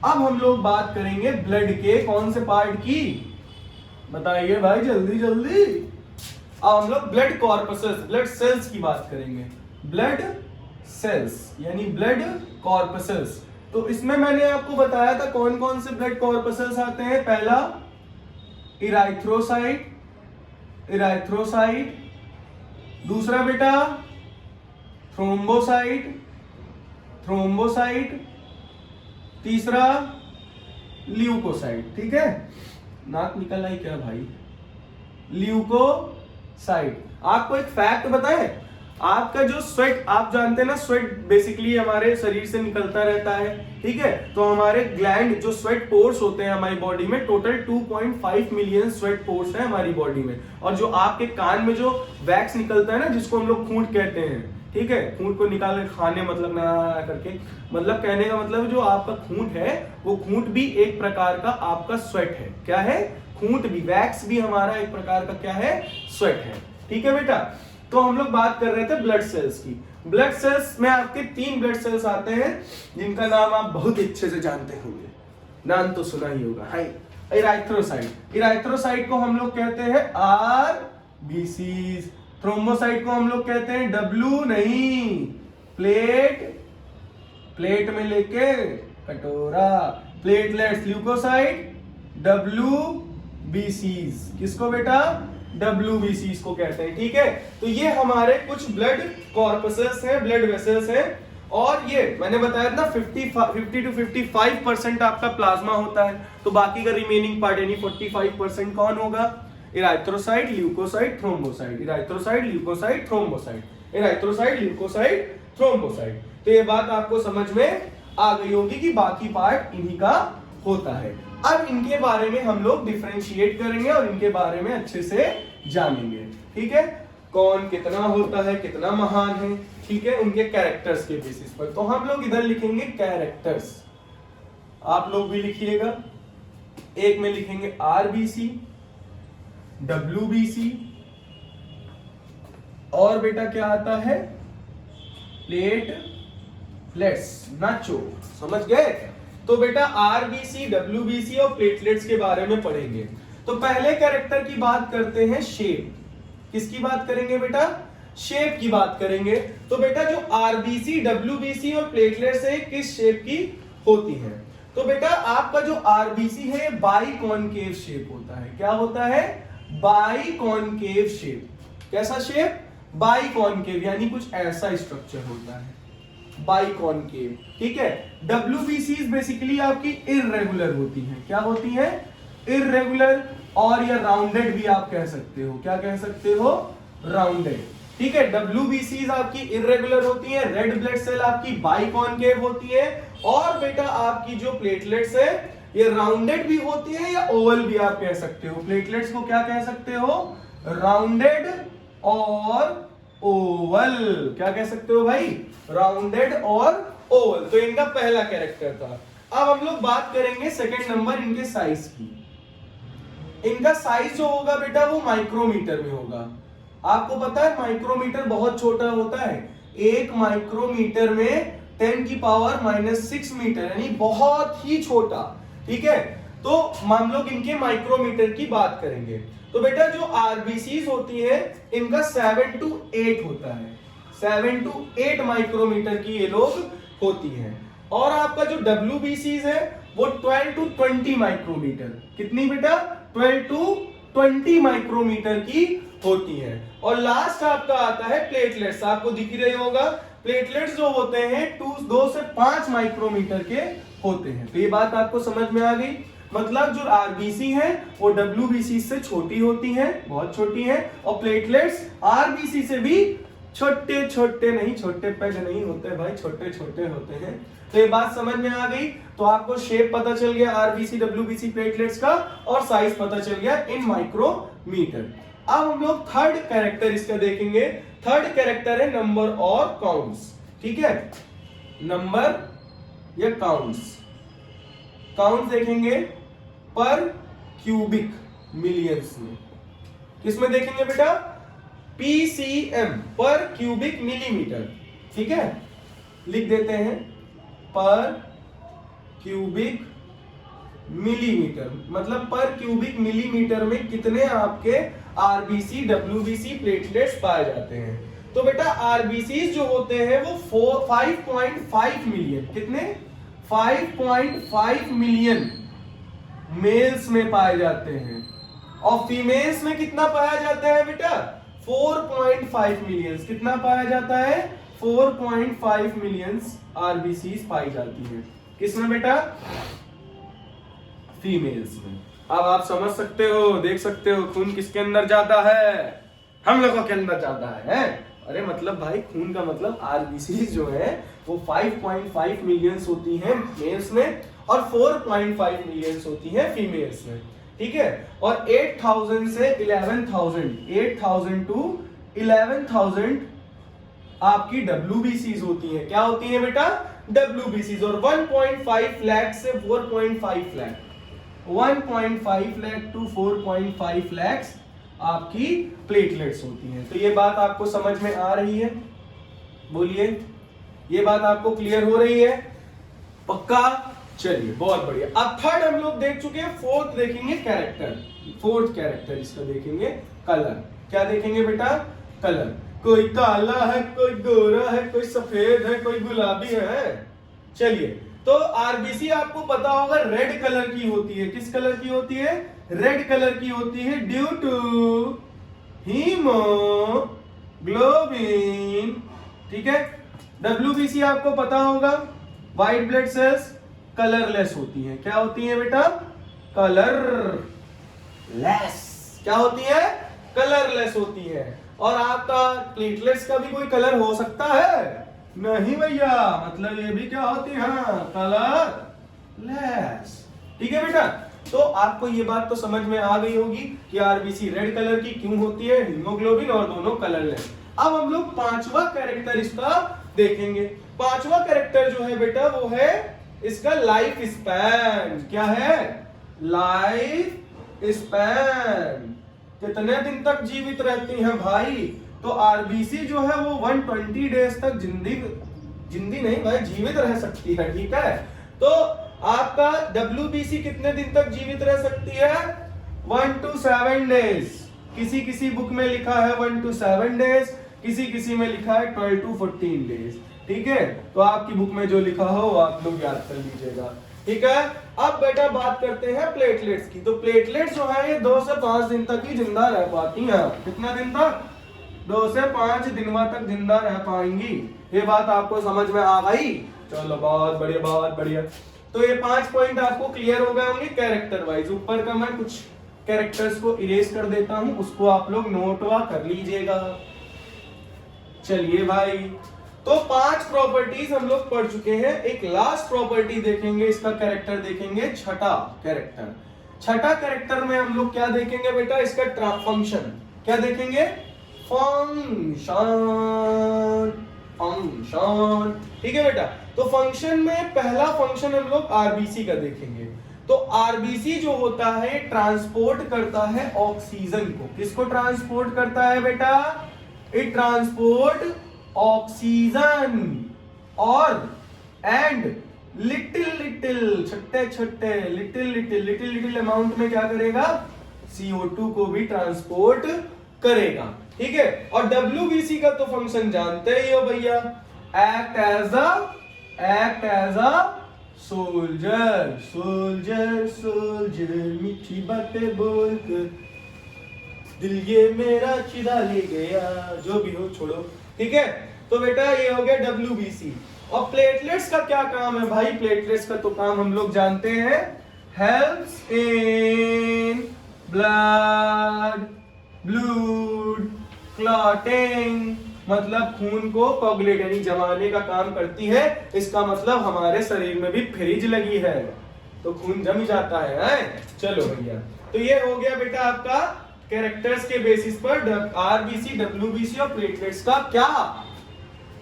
Speaker 1: अब हम लोग बात करेंगे ब्लड के कौन से पार्ट की? बताइए भाई जल्दी जल्दी। अब हम लोग ब्लड कॉर्पसेस, ब्लड सेल्स की बात करेंगे। ब्लड सेल्स यानी ब्लड कॉर्पसेस। तो इसमें मैंने आपको बताया था कौन कौन से ब्लड कॉर्पसेस आते हैं। पहला इराइथ्रोसाइट, इराइथ्रोसाइट। दूसरा बेटा थ्रोम्बोसाइट, थ्रोम्बोसाइट। तीसरा ल्यूकोसाइट। ठीक है। नाक निकल आई क्या भाई? ल्यूकोसाइट। आपको एक फैक्ट बताएं, आपका जो स्वेट, आप जानते हैं ना स्वेट बेसिकली हमारे शरीर से निकलता रहता है, ठीक है। तो हमारे ग्लैंड जो स्वेट पोर्स होते हैं हमारी बॉडी में, टोटल 2.5 मिलियन स्वेट पोर्स है हमारी बॉडी में। और जो आपके कान में जो वैक्स निकलता है ना जिसको हम लोग खूंट कहते हैं, ठीक है, खूंट को निकाल खाने मतलब ना करके, मतलब कहने का मतलब जो आपका खूंट है वो खूंट भी एक प्रकार का आपका स्वेट है। क्या है? खूंट भी, वैक्स भी हमारा एक प्रकार का क्या है? स्वेट है। ठीक है बेटा। तो हम लोग बात कर रहे थे ब्लड सेल्स की। ब्लड सेल्स में आपके 3 ब्लड सेल्स आते हैं जिनका नाम आप बहुत अच्छे से जानते होंगे, नाम तो सुना ही होगा। हाय, इराइथ्रोसाइट। इराइथ्रोसाइट को हम लोग कहते हैं RBCs। थ्रोम्बोसाइट को हम लोग कहते हैं W नहीं, प्लेट, प्लेट में लेके कटोरा, प्लेटलेट्स। Leucocyte WBCs। किसको बेटा? WBCs को कहते हैं। ठीक है। तो ये हमारे कुछ ब्लड कॉर्पसेस हैं, ब्लड वेसल्स हैं। और ये मैंने बताया था 50 to 55% आपका प्लाज्मा होता है। तो बाकी का रिमेनिंग पार्ट यानी 45% कौन होगा? Erythrocyte, leukocyte, thrombocyte. Erythrocyte, leukocyte, thrombocyte. Erythrocyte, leukocyte, thrombocyte. तो ये बात आपको समझ में आ गई होगी कि बाकी पार्ट इन्हीं का होता है। अब इनके बारे में हम लोग डिफरेंशिएट करेंगे और इनके बारे में अच्छे से जानेंगे। ठीक है। कौन कितना होता है, कितना महान है, ठीक है, उनके कैरेक्टर्स के बेसिस पर। तो हम लोग इधर लिखेंगे कैरेक्टर्स, आप लोग भी लिखिएगा। एक में लिखेंगे RBC, WBC, और बेटा क्या आता है? प्लेटलेट्स। नाचो, समझ गए? तो बेटा RBC, WBC और प्लेटलेट्स के बारे में पढ़ेंगे। तो पहले कैरेक्टर की बात करते हैं, शेप। किसकी बात करेंगे बेटा? शेप की बात करेंगे। तो बेटा जो RBC, WBC और प्लेटलेट्स है किस शेप की होती है? तो बेटा आपका जो RBC है बाइकॉनकेव शेप होता है। क्या होता है? Biconcave shape. कैसा शेप? बाइकॉनकेव, यानी कुछ ऐसा स्ट्रक्चर होता है, बाइकॉनकेव। ठीक है। WBCs बेसिकली आपकी इररेगुलर होती हैं। क्या होती हैं? इररेगुलर, और या राउंडेड भी आप कह सकते हो। क्या कह सकते हो? राउंडेड। ठीक है। WBCs आपकी इररेगुलर होती हैं, रेड ब्लड सेल आपकी बाइकॉनकेव होती है, और बेटा आपकी जो प्लेटलेट्स है ये राउंडेड भी होती है या ओवल भी आप कह सकते हो। प्लेटलेट्स को क्या कह सकते हो? राउंडेड और ओवल। क्या कह सकते हो भाई? राउंडेड और ओवल। तो इनका पहला कैरेक्टर था। अब हम लोग बात करेंगे सेकंड नंबर इनके साइज की। इनका साइज जो होगा बेटा वो माइक्रोमीटर में होगा। आपको पता है माइक्रोमीटर बहुत छोटा होता है। 1 माइक्रोमीटर में 10⁻⁻⁶ मीटर, यानी बहुत ही छोटा। ठीक है। तो हम लोग इनके माइक्रोमीटर की बात करेंगे। तो बेटा जो आरबीसीज होती है इनका 7 to 8 होता है, 7 to 8 माइक्रोमीटर की ये लोग होती हैं। और आपका जो डब्ल्यूबीसीज है वो 12 to 20 माइक्रोमीटर, कितनी बेटा 12 to 20 माइक्रोमीटर की होती है। और लास्ट आपका आता है प्लेटलेट्स, आपको दिख ही रही होगा प्लेटलेट्स जो होते हैं 2 से 5 माइक्रोमीटर के होते हैं। तो ये बात आपको समझ में आ गई, मतलब जो आरबीसी है वो डब्ल्यूबीसी से छोटी होती है, बहुत छोटी है, और प्लेटलेट्स आरबीसी से भी छोटे छोटे नहीं, छोटे पैग नहीं होते भाई, छोटे छोटे होते हैं। तो ये बात समझ में आ गई। तो आपको शेप पता चल गया आरबीसी डब्ल्यूबीसी प्लेटलेट्स का, और साइज पता चल गया इन माइक्रोमीटर। अब हम लोग थर्ड कैरेक्टर इसका देखेंगे। थर्ड कैरेक्टर है नंबर और काउंट्स, ठीक है, नंबर या काउंट्स। काउंट देखेंगे पर क्यूबिक मिलियंस में, किसमें देखेंगे बेटा पीसीएम, पर क्यूबिक मिलीमीटर, ठीक है, लिख देते हैं पर क्यूबिक मिलीमीटर, मतलब पर क्यूबिक मिलीमीटर में कितने आपके आरबीसी डब्ल्यूबीसी प्लेटलेट्स पाए जाते हैं। तो बेटा आरबीसी जो होते हैं वो 5.5 मिलियन, कितने 5.5 मिलियन मेल्स में पाए जाते हैं, और फीमेल्स में कितना पाया जाता है बेटा 4.5 मिलियंस, कितना पाया जाता है 4.5 मिलियंस आरबीसीज पाई जाती है, किसमें बेटा फीमेल्स में। अब आप समझ सकते हो, देख सकते हो खून किसके अंदर जाता है, हम लोगों के अंदर जाता है। अरे मतलब भाई खून का मतलब आरबीसी जो है वो 5.5 मिलियंस होती हैं मेल्स में और 4.5 मिलियंस होती हैं फीमेल्स में, ठीक है। और 8,000 से 11,000, 8,000 to 11,000 आपकी डब्ल्यूबीसीज होती हैं, क्या होती हैं बेटा डब्ल्यूबीसीज। और 1.5 लाख से 4.5 लाख, 1.5 लाख टू 4.5 लाख आपकी प्लेटलेट्स होती हैं। तो ये बात आपको समझ में आ रही है, बोलिए ये बात आपको क्लियर हो रही है, पक्का। चलिए बहुत बढ़िया। अब थर्ड हम लोग देख चुके हैं, फोर्थ देखेंगे कैरेक्टर। फोर्थ कैरेक्टर इसका देखेंगे कलर, क्या देखेंगे बेटा कलर। कोई काला है, कोई गोरा है, कोई सफेद है, कोई गुलाबी है। चलिए तो आरबीसी आपको पता होगा रेड कलर की होती है, किस कलर की होती है रेड कलर की होती है, ड्यू टू हीमोग्लोबिन, ठीक है। डब्ल्यूबीसी आपको पता होगा व्हाइट ब्लड सेल्स कलरलेस होती हैं, क्या होती हैं बेटा कलरलेस, क्या होती है कलरलेस होती है। और आपका प्लेटलेट्स का भी कोई कलर हो सकता है नहीं भैया, मतलब ये भी क्या होती है कलरलेस, ठीक है बेटा। तो आपको ये बात तो समझ में आ गई होगी कि आरबीसी रेड कलर की क्यों होती है, हीमोग्लोबिन और दोनों कलरलेस। अब हम लोग पांचवा कैरेक्टर इसका देखेंगे। पांचवा कैरेक्टर जो है बेटा वो है इसका लाइफ स्पैन, क्या है लाइफ स्पैन, कितने दिन तक जीवित रहती हैं भाई। तो आरबीसी जो है वो 120 डेज तक जिंदी नहीं भाई जीवित रह सकती है, ठीक है। तो आपका डब्ल्यूबीसी कितने दिन तक जीवित रह सकती है 1 to 7 डेज, किसी किसी बुक में लिखा है 1 to 7 डेज, किसी किसी में लिखा है 12 to 14 डेज, ठीक है। तो आपकी बुक में जो लिखा हो वो आप लोग याद कर लीजिएगा, ठीक है। अब बेटा बात करते हैं प्लेटलेट्स की। तो प्लेटलेट्स जो है ये 2 से 5 दिन तक ही जिंदा रह पाती हैं, कितना दिन तक 2 से 5 दिन तक जिंदा रह पाएंगी। ये बात आपको समझ में आ गई, चलो बहुत बढ़िया बहुत बढ़िया। तो ये 5 पॉइंट आपको क्लियर हो गए होंगे कैरेक्टर वाइज। ऊपर का मैं कुछ कैरेक्टर्स को इरेज कर देता हूं, उसको आप लोग नोटवा कर लीजिएगा। चलिए भाई, तो 5 प्रॉपर्टीज हम लोग पढ़ चुके हैं। एक लास्ट प्रॉपर्टी देखेंगे, इसका कैरेक्टर देखेंगे छठा कैरेक्टर। छठा कैरेक्टर में हम लोग क्या देखेंगे बेटा इसका फंक्शन, क्या देखेंगे फंक्शन, फंक्शन, ठीक है बेटा। तो फंक्शन में पहला फंक्शन हम लोग आरबीसी का देखेंगे। तो आरबीसी जो होता है ट्रांसपोर्ट करता है ऑक्सीजन को, किसको ट्रांसपोर्ट करता है बेटा इट ट्रांसपोर्ट ऑक्सीजन और एंड लिटिल लिटिल, छोटे छोटे, little little, little little amount में क्या करेगा, CO2 को भी ट्रांसपोर्ट करेगा। ठीक है, और WBC का तो फंक्शन जानते ही हो भैया, act as a soldier, soldier soldier, मीठी बातें बोलकर दिल ये मेरा चिरा ले गया, जो भी हो छोड़ो। ठीक है, तो बेटा ये हो गया WBC। और प्लेटलेट्स का क्या काम है भाई, प्लेटलेट्स का तो काम हम लोग जानते हैं, हेल्प्स इन ब्लड क्लॉटिंग, मतलब खून को कोगुलेट यानी जमाने का काम करती है। इसका मतलब हमारे शरीर में भी फ्रिज लगी है तो खून जम जाता है। चलो भैया, तो ये हो गया बेटा आपका कैरेक्टर्स के बेसिस पर RBC, WBC और प्लेटलेट्स का क्या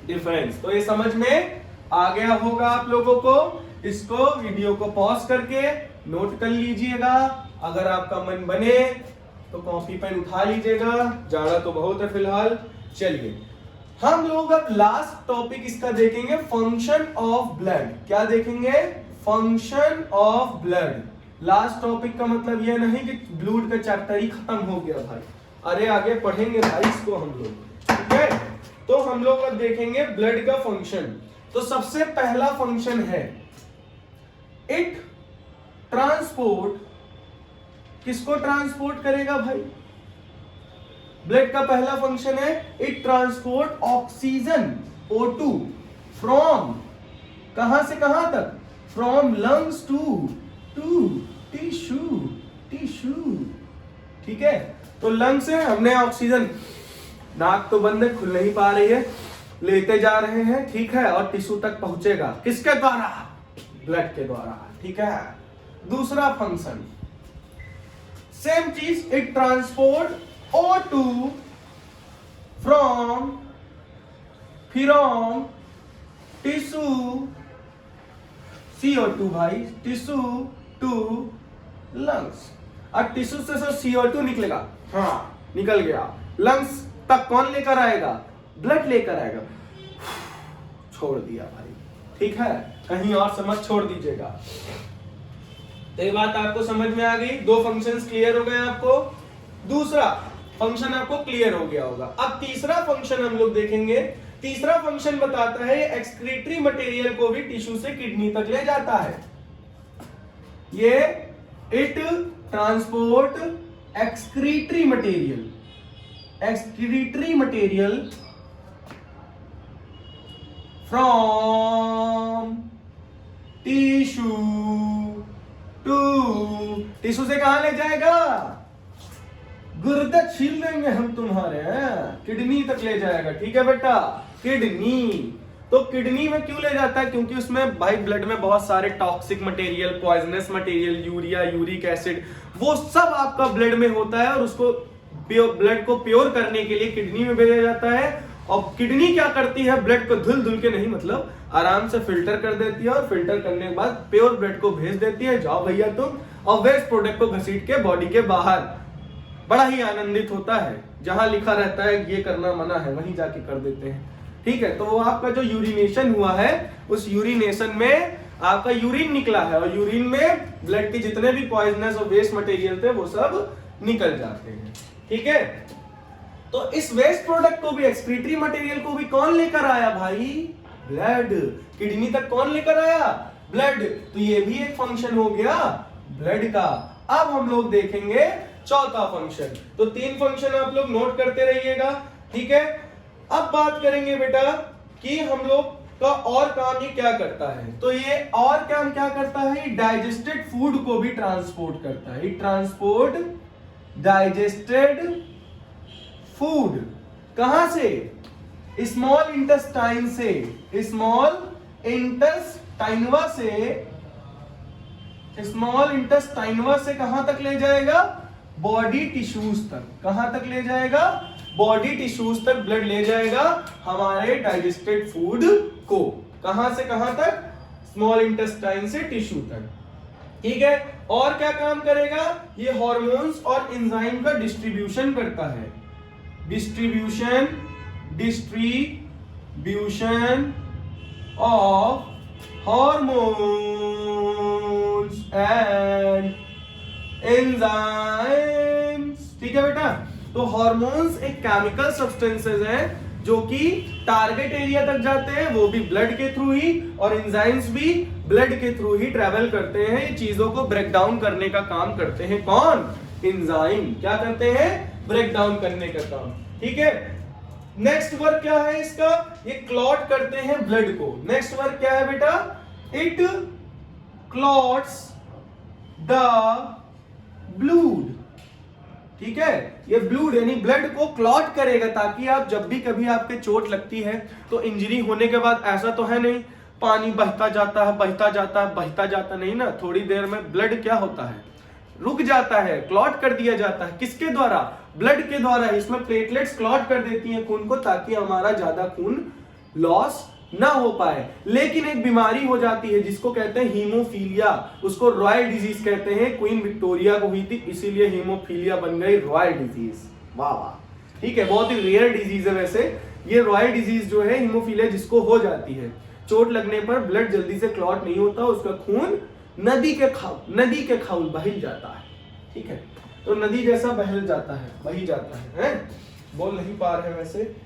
Speaker 1: डिफरेंस। तो ये समझ में आ गया होगा आप लोगों को। इसको वीडियो को पॉज करके नोट कर लीजिएगा, अगर आपका मन बने तो कॉपी पेन उठा लीजिएगा, जाड़ा तो बहुत है फिलहाल। चलिए हम लोग अब लास्ट टॉपिक इसका देखेंगे, फंक्शन ऑफ ब्लड। क्या देखेंगे, function of blood. Last topic का मतलब यह नहीं कि ब्लड का चैप्टर ही खत्म हो गया भाई, अरे आगे पढ़ेंगे भाई इसको हम लोग। ठीक है, तो हम लोग अब देखेंगे ब्लड का फंक्शन। तो सबसे पहला फंक्शन है इट ट्रांसपोर्ट, किसको ट्रांसपोर्ट करेगा भाई, ब्लड का पहला फंक्शन है it transport oxygen O2 from, कहां से कहां तक, फ्रॉम लंग्स टू टिश्यू। ठीक है, तो लंग से हमने ऑक्सीजन, नाक तो बंद है, खुल नहीं पा रही है, लेते जा रहे हैं। ठीक है, और टिश्यू तक पहुंचेगा किसके द्वारा, ब्लड के द्वारा। ठीक है, दूसरा फंक्शन सेम चीज, it transport O2 from tissue, CO2 भाई, टिश्यू टू लंग्स। अब टिश्यू से CO2 निकलेगा, हाँ निकल गया, लंग्स तक कौन लेकर आएगा, ब्लड लेकर आएगा। छोड़ दिया भाई, ठीक है, कहीं और समझ छोड़ दीजिएगा। तो ये बात आपको समझ में आ गई, दो फंक्शंस क्लियर हो गए आपको, दूसरा फंक्शन आपको क्लियर हो गया होगा। अब तीसरा फंक्शन हम लोग देखेंगे। तीसरा फंक्शन बताता है एक्सक्रीटरी मटेरियल को भी टिश्यू से किडनी तक ले जाता है। ये it transport excretory material from tissue to, tissue से कहां ले जाएगा, गुर्दे छील लेंगे हम तुम्हारे, किडनी तक ले जाएगा। ठीक है बेटा, किडनी। तो किडनी में क्यों ले जाता है, क्योंकि उसमें भाई ब्लड में बहुत सारे toxic material, poisonous material, urea, uric acid, वो सब आपका ब्लड में होता है और उसको ब्लड को प्योर करने के लिए किडनी में भेजा जाता है। और किडनी क्या करती है, ब्लड को धुल के नहीं, मतलब आराम से फिल्टर कर देती है और फिल्टर करने के बाद प्योर ब्लड को भेज देती है, जाओ भैया तुम, और वेस्ट प्रोडक्ट को घसीट के बॉडी के बाहर। बड़ा ही आनंदित होता है, जहां लिखा रहता है ये करना मना है वहीं जाके कर देते हैं। ठीक है, तो वो आपका जो यूरिनेशन हुआ है, उस यूरिनेशन में आपका यूरिन निकला है और यूरिन में ब्लड के जितने भी पॉइजनस और वेस्ट मटेरियल थे वो सब निकल जाते हैं। ठीक है, तो इस वेस्ट प्रोडक्ट को भी, एक्सक्रीटरी मटेरियल को भी कौन लेकर आया भाई, ब्लड। किडनी तक कौन लेकर आया, ब्लड। तो ये भी एक फंक्शन हो गया ब्लड का। अब हम लोग देखेंगे चौथा फंक्शन। तो तीन फंक्शन आप लोग नोट करते रहिएगा। ठीक है, अब बात करेंगे बेटा कि हम लोग का और काम ये क्या करता है। तो ये और काम क्या करता है, डाइजेस्टेड फूड को भी ट्रांसपोर्ट करता है। ट्रांसपोर्ट डाइजेस्टेड फूड, कहां से, स्मॉल इंटेस्टाइन से, स्मॉल इंटेस्टाइनवा से कहां तक ले जाएगा, बॉडी टिश्यूज तक। कहां तक ले जाएगा, बॉडी टिश्यूज तक ब्लड ले जाएगा हमारे डाइजेस्टेड फूड को। कहां से कहां तक, स्मॉल इंटेस्टाइन से टिश्यू तक। ठीक है, और क्या काम करेगा, ये हार्मोन्स और एंजाइम का डिस्ट्रीब्यूशन करता है। Distribution of hormones and enzymes. ठीक है बेटा, तो हॉर्मोन्स एक केमिकल सब्सटेंसेस हैं जो कि टारगेट एरिया तक जाते हैं, वो भी ब्लड के थ्रू ही, और एंजाइम्स भी ब्लड के थ्रू ही ट्रेवल करते हैं। ये चीजों को ब्रेक डाउन करने का काम करते हैं। कौन? एंजाइम। क्या करते हैं? ब्रेक डाउन करने का काम। ठीक है, नेक्स्ट वर्क क्या है इसका? ये क्लॉट करते हैं ब्लड को। नेक्स्ट वर्क क्या है बेटा? It clots the ब्लूड। ठीक है, ये ब्लूड यानी ब्लड को क्लॉट करेगा, ताकि आप जब भी कभी आपके चोट लगती है तो इंजरी होने के बाद ऐसा तो है नहीं पानी बहता जाता है बहता जाता है बहता जाता नहीं ना, थोड़ी देर में ब्लड क्या होता है? रुक जाता है, क्लॉट कर दिया जाता है। किसके द्वारा? ब्लड के द्वारा। इसमें प्लेटलेट्स क्लॉट कर देती हैं खून को, ताकि हमारा ज्यादा खून लॉस ना हो पाए। लेकिन एक बीमारी हो जाती है जिसको कहते हैं हीमोफीलिया, उसको रॉयल डिजीज कहते हैं। क्वीन विक्टोरिया को हुई थी, इसीलिए हीमोफीलिया बन गई रॉयल डिजीज। वाह वाह, ठीक है, बहुत ही रेयर डिजीज है वैसे ये रॉयल डिजीज जो है हीमोफीलिया, जिसको हो जाती है चोट लगने पर ब्लड जल्दी से क्लॉट नहीं होता, उसका खून नदी के खाउल बह जाता है। ठीक है, तो नदी जैसा बह जाता है, बही जाता है? बोल नहीं पा रहे वैसे।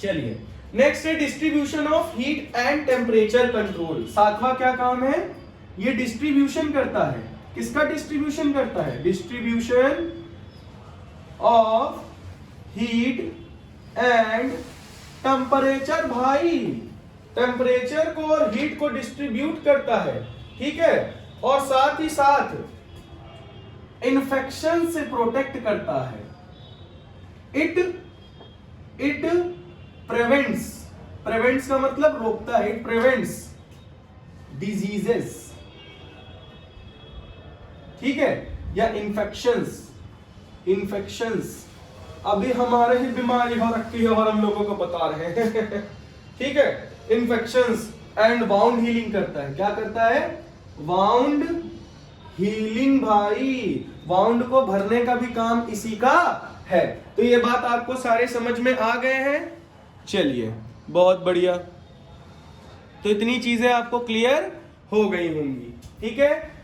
Speaker 1: चलिए, नेक्स्ट है distribution of heat and temperature control. सातवां क्या काम है? ये डिस्ट्रीब्यूशन करता है। किसका डिस्ट्रीब्यूशन करता है? Distribution of heat and temperature. भाई, टेम्परेचर को और हीट को डिस्ट्रीब्यूट करता है। ठीक है, और साथ ही साथ इन्फेक्शन से प्रोटेक्ट करता है। इट प्रिवेंट्स का मतलब रोकता है। It prevents diseases. ठीक है, या इन्फेक्शंस अभी हमारे ही बीमारी हो रखी है और हम लोगों को बता रहे हैं। ठीक है, इन्फेक्शंस एंड वाउंड हीलिंग करता है। क्या करता है? Wound healing. भाई, वाउंड को भरने का भी काम इसी का है। तो ये बात आपको सारे समझ में आ गए हैं? चलिए, बहुत बढ़िया। तो इतनी चीजें आपको क्लियर हो गई होंगी। ठीक है,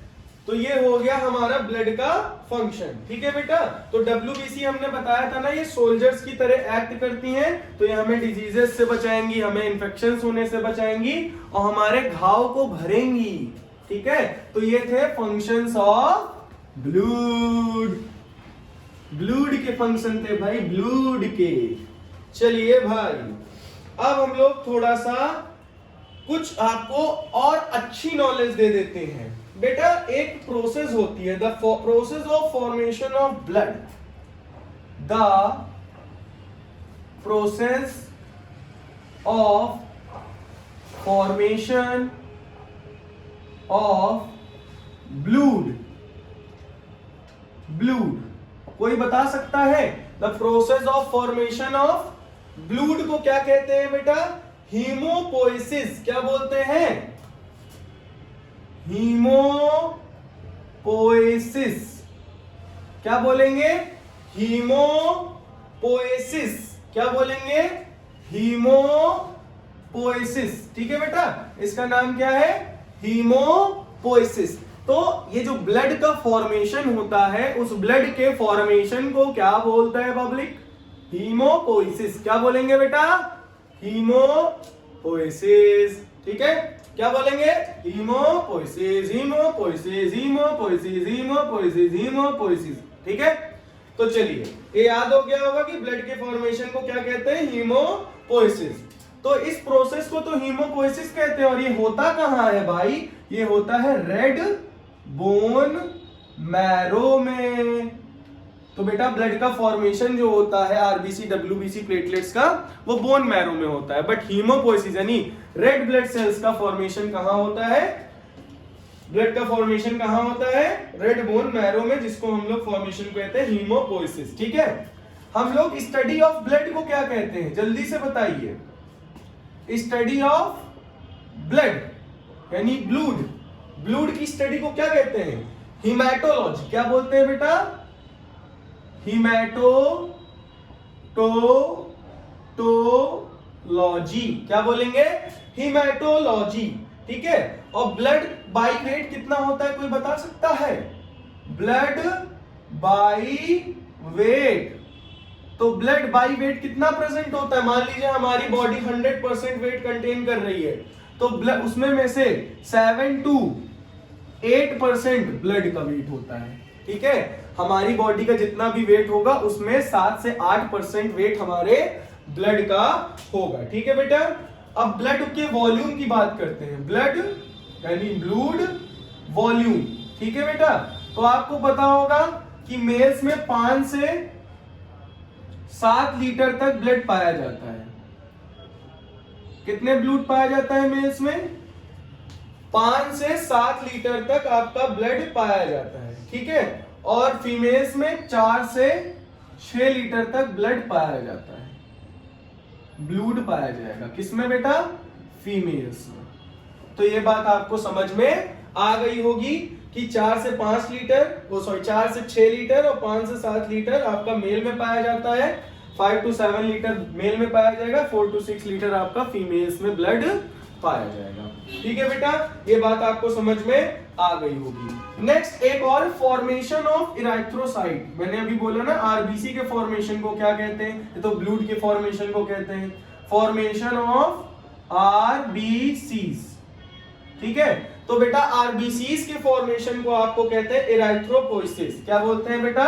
Speaker 1: तो ये हो गया हमारा ब्लड का फंक्शन। ठीक है बेटा, तो WBC हमने बताया था ना, ये सोल्जर्स की तरह एक्ट करती हैं। तो ये हमें डिजीजेस से बचाएंगी, हमें इन्फेक्शंस होने से बचाएंगी और हमारे घाव को भरेंगी। ठीक है, तो ये थे फंक्शंस ऑफ ब्लड। ब्लड के फंक्शन थे भाई, ब्लड के। चलिए भाई, अब हम लोग थोड़ा सा कुछ आपको और अच्छी नॉलेज दे देते हैं। बेटा, एक प्रोसेस होती है, the process of formation of blood. The process of formation of blood. कोई बता सकता है the process of formation of blood को क्या कहते हैं बेटा? हीमोपोइसिस। क्या बोलते हैं? हीमोपोइसिस। क्या बोलेंगे? हीमोपोइसिस। क्या बोलेंगे? हीमोपोइसिस। ठीक है बेटा, इसका नाम क्या है? हीमोपोइसिस। तो ये जो ब्लड का फॉर्मेशन होता है, उस ब्लड के फॉर्मेशन को क्या बोलता है पब्लिक? हीमोपोइसिस। क्या बोलेंगे बेटा? हीमोपोइसिस। ठीक है, क्या बोलेंगे? Haemopoiesis, haemopoiesis, haemopoiesis, haemopoiesis, haemopoiesis. ठीक है, तो चलिए, ये याद हो गया होगा कि ब्लड के फॉर्मेशन को क्या कहते हैं? हीमोपोइसिस। तो इस प्रोसेस को तो हीमोपोइसिस कहते हैं। और ये होता कहां है भाई? ये होता है रेड बोन मैरो में। तो बेटा, ब्लड का फॉर्मेशन जो होता है आरबीसी, डब्ल्यूबीसी, प्लेटलेट्स का, वो बोन मैरो में होता है। बट हीमोपोइसिस यानी रेड ब्लड सेल्स का फॉर्मेशन कहां होता है? ब्लड का फॉर्मेशन कहां होता है? रेड बोन मैरो में, जिसको हम लोग फॉर्मेशन कहते हैं हीमोपोइसिस। ठीक है, हम लोग स्टडी ऑफ ब्लड को क्या कहते हैं? जल्दी से बताइए। स्टडी ऑफ ब्लड यानी ब्लड की स्टडी को क्या कहते हैं? हीमेटोलॉजी। क्या बोलते हैं बेटा? हीमेटोलॉजी। क्या बोलेंगे? हीमेटोलॉजी, ठीक है। और ब्लड बाई वेट कितना होता है, कोई बता सकता है? ब्लड बाई वेट, तो ब्लड बाई वेट कितना प्रेजेंट होता है? मान लीजिए हमारी बॉडी 100% वेट कंटेन कर रही है, तो ब्लड उसमें में से 7 to 8% ब्लड का वेट होता है, ठीक है। हमारी बॉडी का जितना भी वेट होगा उसमें 7 से 8% वेट हमारे ब्लड का होगा, ठीक है बेटा। अब ब्लड के वॉल्यूम की बात करते हैं, ब्लड यानी ब्लड वॉल्यूम, ठीक है बेटा। तो आपको पता होगा कि मेल्स में 5 से 7 लीटर तक ब्लड पाया जाता है। कितने ब्लड पाया जाता है मेल्स में? 5 से 7 लीटर तक आपका ब्लड पाया जाता है, ठीक है। और फीमेल्स में 4 से 6 लीटर तक ब्लड पाया जाता है, ब्लड पाया जाएगा। किसमें बेटा? फीमेल्स में। तो ये बात आपको समझ में आ गई होगी कि 4 से 5 लीटर, 4 से 6 लीटर और 5 से 7 लीटर आपका मेल में पाया जाता है, 5 to 7 लीटर मेल में पाया जाएगा, 4 to 6 लीटर आपका फीमेल्स में ब्लड पाया जाएगा, ठीक है बेटा। ये बात आपको समझ में आ गई होगी। नेक्स्ट एक और, फॉर्मेशन ऑफ इराइथ्रोसाइट। मैंने अभी बोला ना आरबीसी के फॉर्मेशन को क्या कहते हैं, ये तो ब्लड के फॉर्मेशन को कहते हैं, फॉर्मेशन ऑफ आरबीसीज, ठीक है। तो बेटा आरबीसीज के फॉर्मेशन को आपको कहते हैं इराइथ्रोपोइसिस। क्या बोलते हैं बेटा?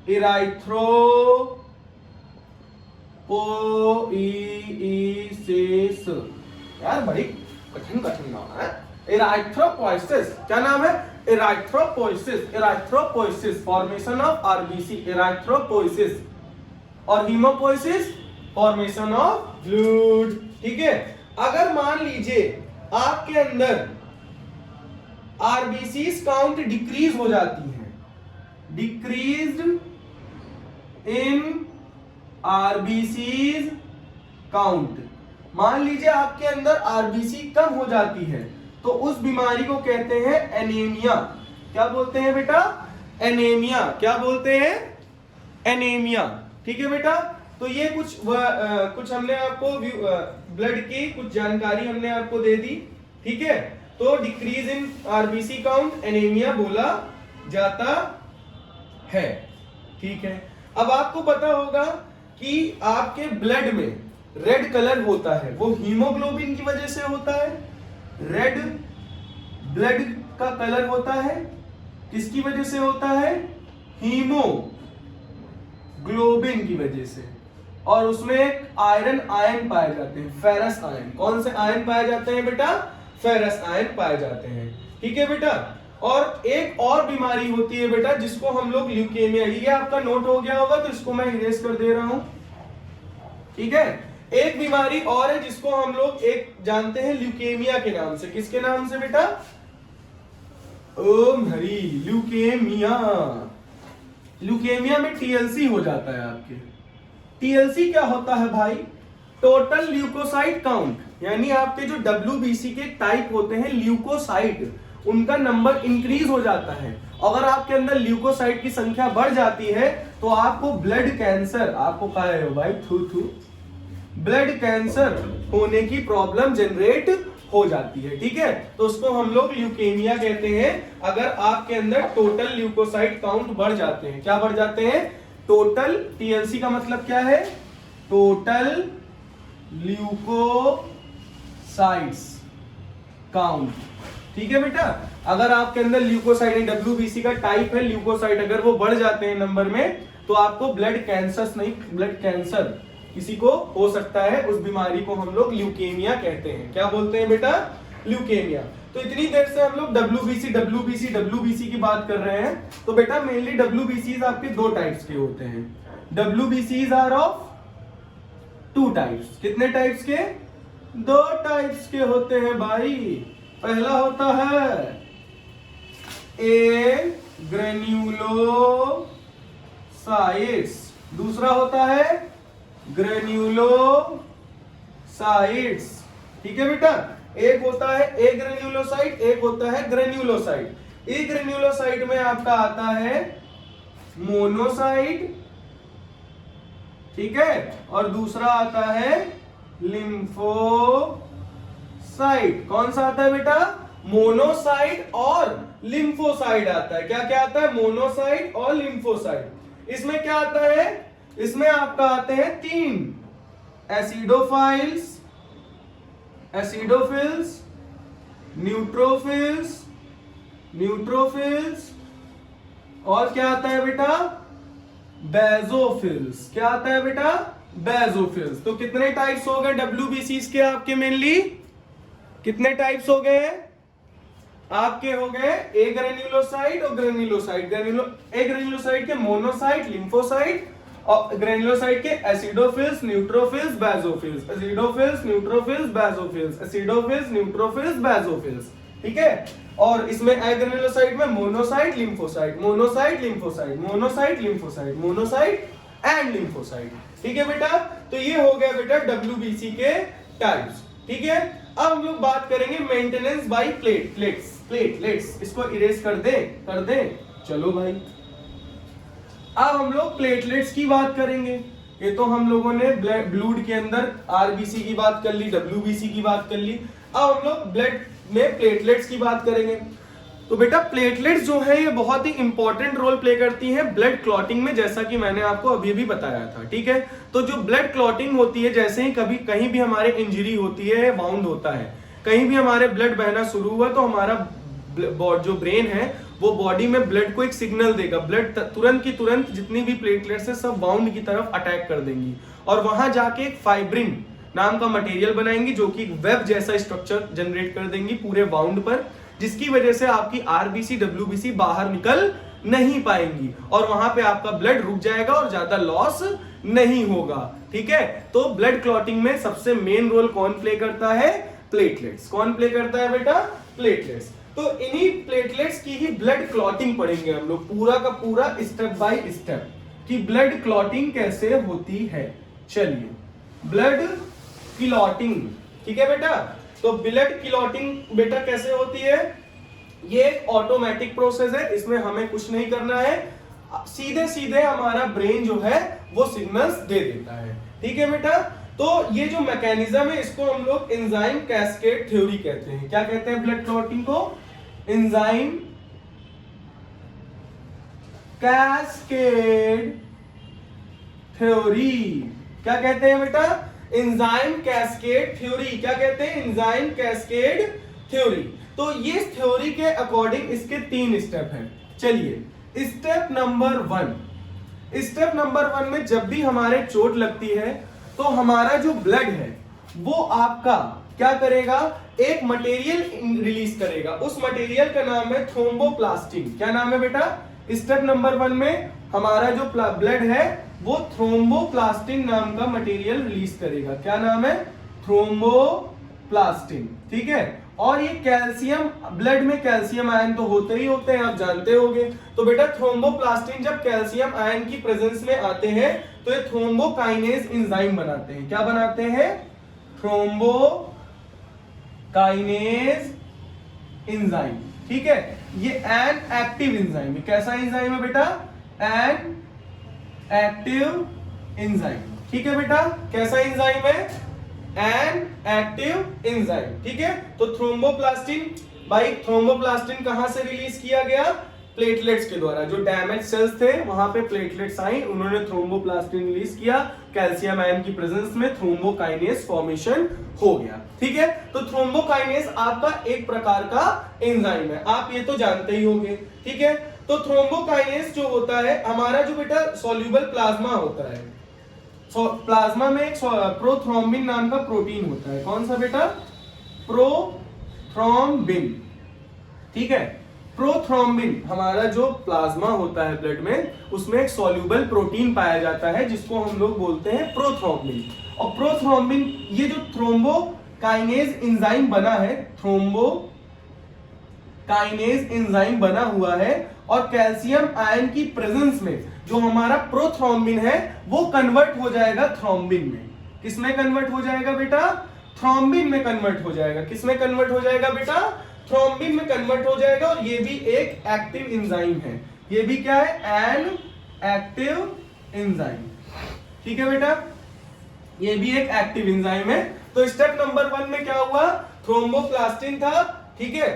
Speaker 1: इराइथ्रोपोइसिस। यार बड़ी कठिन नाम है, इराइथ्रोपोइसिस। क्या नाम है? इराइथ्रोपोइसिस। इराइथ्रोपोइसिस फॉर्मेशन ऑफ आरबीसी, इराइथ्रोपोइसिस। और हीमोपोइसिस फॉर्मेशन ऑफ ब्लड, ठीक है। अगर मान लीजिए आपके अंदर आरबीसीज काउंट डिक्रीज हो जाती है, डिक्रीज्ड इन आरबीसीज काउंट, मान लीजिए आपके अंदर आरबीसी कम हो जाती है, तो उस बीमारी को कहते हैं एनीमिया। क्या बोलते हैं बेटा? एनीमिया। क्या बोलते हैं? एनीमिया, ठीक है बेटा। तो ये कुछ हमने आपको ब्लड की कुछ जानकारी हमने आपको दे दी, ठीक है। तो decrease in RBC count anaemia बोला जाता है, ठीक है। अब आपको पता होगा कि आपके ब्लड में रेड कलर होता है, वो हीमोग्लोबिन की वजह से होता है। रेड ब्लड का कलर होता है, किसकी वजह से होता है? हीमोग्लोबिन की वजह से। और उसमें आयरन आयन पाए जाते हैं, फेरस आयन। कौन से आयन पाए जाते हैं बेटा? फेरस आयन पाए जाते हैं, ठीक है बेटा। और एक और बीमारी होती है बेटा जिसको हम लोग ल्यूकेमिया, ये आपका नोट हो गया होगा तो इसको मैं इरेज कर दे रहा हूं, ठीक है। एक बीमारी और है जिसको हम लोग एक जानते हैं ल्यूकेमिया के नाम से। किसके नाम से बेटा? ओम हरि, ल्यूकेमिया। ल्यूकेमिया में टीएलसी हो जाता है आपके। टीएलसी क्या होता है भाई? टोटल ल्यूकोसाइट काउंट, यानी आपके जो डब्ल्यूबीसी के टाइप होते हैं ल्यूकोसाइट, उनका नंबर इंक्रीज हो जाता है। अगर आपके अंदर ल्यूकोसाइट की संख्या बढ़ जाती है तो आपको ब्लड कैंसर, आपको कहा है भाई ब्लड कैंसर होने की प्रॉब्लम जनरेट हो जाती है, ठीक है। तो उसको हम लोग ल्यूकेमिया कहते हैं। अगर आपके अंदर टोटल ल्यूकोसाइट काउंट बढ़ जाते हैं। क्या बढ़ जाते हैं? टोटल, टीएलसी का मतलब क्या है? टोटल ल्यूकोसाइट्स काउंट, ठीक है बेटा। अगर आपके अंदर ल्यूकोसाइट, डब्ल्यूबीसी का टाइप है ल्यूकोसाइट, अगर वो बढ़ जाते हैं नंबर में तो आपको ब्लड कैंसर किसी को हो सकता है। उस बीमारी को हम लोग ल्यूकेमिया कहते हैं। क्या बोलते हैं बेटा? ल्यूकेमिया। तो इतनी देर से हम लोग डब्ल्यूबीसी की बात कर रहे हैं। तो बेटा मेनली डब्ल्यूबीसी आपके दो टाइप्स के होते हैं। WBC are of 2 types. कितने टाइप्स के? 2 टाइप्स के होते हैं भाई। पहला होता है ए ग्रेन्युलोसाइट्स, दूसरा होता है ग्रेन्युलोसाइट्स, ठीक है बेटा। एक होता है ए ग्रेन्युलोसाइट, एक होता है ग्रेन्युलोसाइट। ए ग्रेन्युलोसाइट में आपका आता है मोनोसाइट, ठीक है, और दूसरा आता है लिम्फोसाइट। मोनोसाइट। कौन सा आता है बेटा? मोनोसाइट और लिम्फोसाइट आता है। क्या क्या आता है? मोनोसाइट और लिम्फोसाइट। इसमें क्या आता है? इसमें आपका आते हैं 3 एसिडोफाइल्स, एसिडोफिल्स, न्यूट्रोफिल्स, न्यूट्रोफिल्स और क्या आता है बेटा? बेजोफिल्स। क्या आता है बेटा? बेजोफिल्स। तो कितने टाइप्स हो गए डब्ल्यूबीसीज के आपके? मेनली कितने टाइप्स हो गए आपके? हो गए ए ग्रेन्युलोसाइट और ग्रेन्युलोसाइट। ए ग्रेन्युलोसाइट के मोनोसाइट, लिम्फोसाइट और ग्रेन्युलोसाइट के acidophils, neutrophils, basophils. Acidophils, neutrophils, basophils. Acidophils, neutrophils, basophils. ठीक है। और इसमें ए ग्रेन्युलोसाइट में monocyte, lymphocyte, monocyte, lymphocyte, monocyte, lymphocyte, monocyte and lymphocyte. ठीक है बेटा। तो ये हो गया बेटा डब्ल्यूबीसी के टाइप्स। ठीक है। अब हम लोग बात करेंगे मेंटेनेंस बाय प्लेटलेट्स। प्लेटलेट्स इसको इरेज कर दें। चलो भाई, अब हम लोग प्लेटलेट्स की बात करेंगे। ये तो हम लोगों ने ब्लड के अंदर आरबीसी की बात कर ली, डब्ल्यूबीसी की बात कर ली। अब हम लोग ब्लड में प्लेटलेट्स की बात करेंगे। तो बेटा प्लेटलेट्स जो है ये बहुत ही इंपॉर्टेंट रोल प्ले करती हैं ब्लड क्लॉटिंग में, जैसा कि मैंने आपको अभी भी बताया था। ठीक है। तो जो ब्लड क्लॉटिंग होती है, जैसे ही कभी कहीं भी हमारे इंजरी होती है, वाउंड होता है, कहीं भी हमारे ब्लड बहना शुरू हुआ, तो हमारा जो ब्रेन है वो बॉडी में ब्लड को एक सिग्नल देगा। ब्लड तुरंत की तुरंत जितनी भी प्लेटलेट्स है सब वाउंड की तरफ अटैक कर देंगी और वहां जाके एक फाइब्रिन नाम का मटेरियल बनाएंगी जो कि एक वेब जैसा स्ट्रक्चर जनरेट कर देंगी पूरे वाउंड पर, जिसकी वजह से आपकी आरबीसी डब्ल्यूबीसी बाहर निकल नहीं पाएंगी और वहां पे आपका ब्लड रुक जाएगा और ज्यादा लॉस नहीं होगा। ठीक है। तो ब्लड क्लॉटिंग में सबसे मेन रोल कौन प्ले करता है? प्लेटलेट्स। कौन प्ले करता है बेटा? प्लेटलेट्स। तो इन्हीं प्लेटलेट्स की ही ब्लड क्लॉटिंग पढ़ेंगे हम लोग पूरा का पूरा स्टेप बाय स्टेप कि ब्लड क्लॉटिंग कैसे होती है। चलिए, ब्लड क्लॉटिंग। ठीक है बेटा। तो ब्लड क्लॉटिंग बेटा कैसे होती है? ये एक ऑटोमेटिक प्रोसेस है, इसमें हमें कुछ नहीं करना है, सीधे सीधे हमारा ब्रेन जो है वो सिग्नल्स दे देता है। ठीक है बेटा। तो ये जो मैकेनिज्म है इसको हम लोग एंजाइम कैस्केड थ्योरी कहते हैं। क्या कहते हैं ब्लड क्लॉटिंग को? Enzyme cascade theory. क्या कहते हैं बेटा? Enzyme cascade theory. क्या कहते हैं? Enzyme cascade theory. तो ये थ्योरी के अकॉर्डिंग इसके 3 स्टेप हैं। चलिए, स्टेप नंबर 1। स्टेप नंबर 1 में जब भी हमारे चोट लगती है तो हमारा जो ब्लड है वो आपका क्या करेगा? एक मटेरियल रिलीज करेगा। उस मटेरियल का नाम है थ्रोम्बोप्लास्टिन। क्या नाम है बेटा? स्टेप नंबर 1 में हमारा जो ब्लड है वो थ्रोम्बोप्लास्टिन नाम का मटेरियल रिलीज करेगा। क्या नाम है? थ्रोम्बोप्लास्टिन। ठीक है। और ये कैल्शियम, ब्लड में कैल्शियम आयन तो होते ही होते हैं, आप जानते होंगे। तो बेटा थ्रोम्बोप्लास्टिन जब कैल्शियम आयन की प्रेजेंस में आते हैं तो ये थ्रोम्बोकाइनेज एंजाइम बनाते हैं। क्या बनाते हैं? Thrombokinase enzyme. ठीक है। ये एन एक्टिव एंजाइम है। कैसा एंजाइम है बेटा? An active enzyme. ठीक है बेटा। कैसा एंजाइम है? An active enzyme. ठीक है। तो थ्रोम्बोप्लास्टिन, भाई थ्रोम्बोप्लास्टिन कहां से रिलीज किया गया? प्लेटलेट्स के द्वारा। जो डैमेज सेल्स थे वहां पे प्लेटलेट्स आई, उन्होंने थ्रोम्बोप्लास्टिन रिलीज किया, कैल्शियम आयन की प्रेजेंस में थ्रोम्बोकाइनेज फॉर्मेशन हो गया। ठीक है। तो थ्रोम्बोकाइनेज आपका एक प्रकार का एंजाइम है, आप ये तो जानते ही होंगे। ठीक है। तो थ्रोम्बोकाइनेज जो होता है हमारा, जो बेटा सॉल्यूबल प्लाज्मा होता है, प्लाज्मा में एक प्रोथ्रोम्बिन नाम का प्रोटीन होता है। कौन सा बेटा? प्रोथ्रोम्बिन। ठीक है। प्रोथ्रोम्बिन हमारा जो प्लाज्मा होता है ब्लड में, उसमें एक सॉल्यूबल प्रोटीन पाया जाता है जिसको हम लोग बोलते हैं प्रोथ्रोम्बिन। और प्रोथ्रोम्बिन, ये जो थ्रोम्बोकाइनेज एंजाइम बना है, थ्रोम्बोकाइनेज एंजाइम बना हुआ है और कैल्शियम आयन की प्रेजेंस में जो हमारा प्रोथ्रोम्बिन है वो कन्वर्ट हो जाएगा थ्रोम्बिन में। किसमें कन्वर्ट हो जाएगा बेटा? थ्रोम्बिन में कन्वर्ट हो जाएगा। किसमें कन्वर्ट हो जाएगा बेटा? थ्रोम्बिन में कन्वर्ट हो जाएगा। और ये भी एक एक्टिव एंजाइम है। ये भी क्या है? An active enzyme. ठीक है बेटा। ये भी एक एक्टिव एंजाइम है। तो स्टेप नंबर 1 में क्या हुआ? थ्रोम्बोप्लास्टिन था, ठीक है,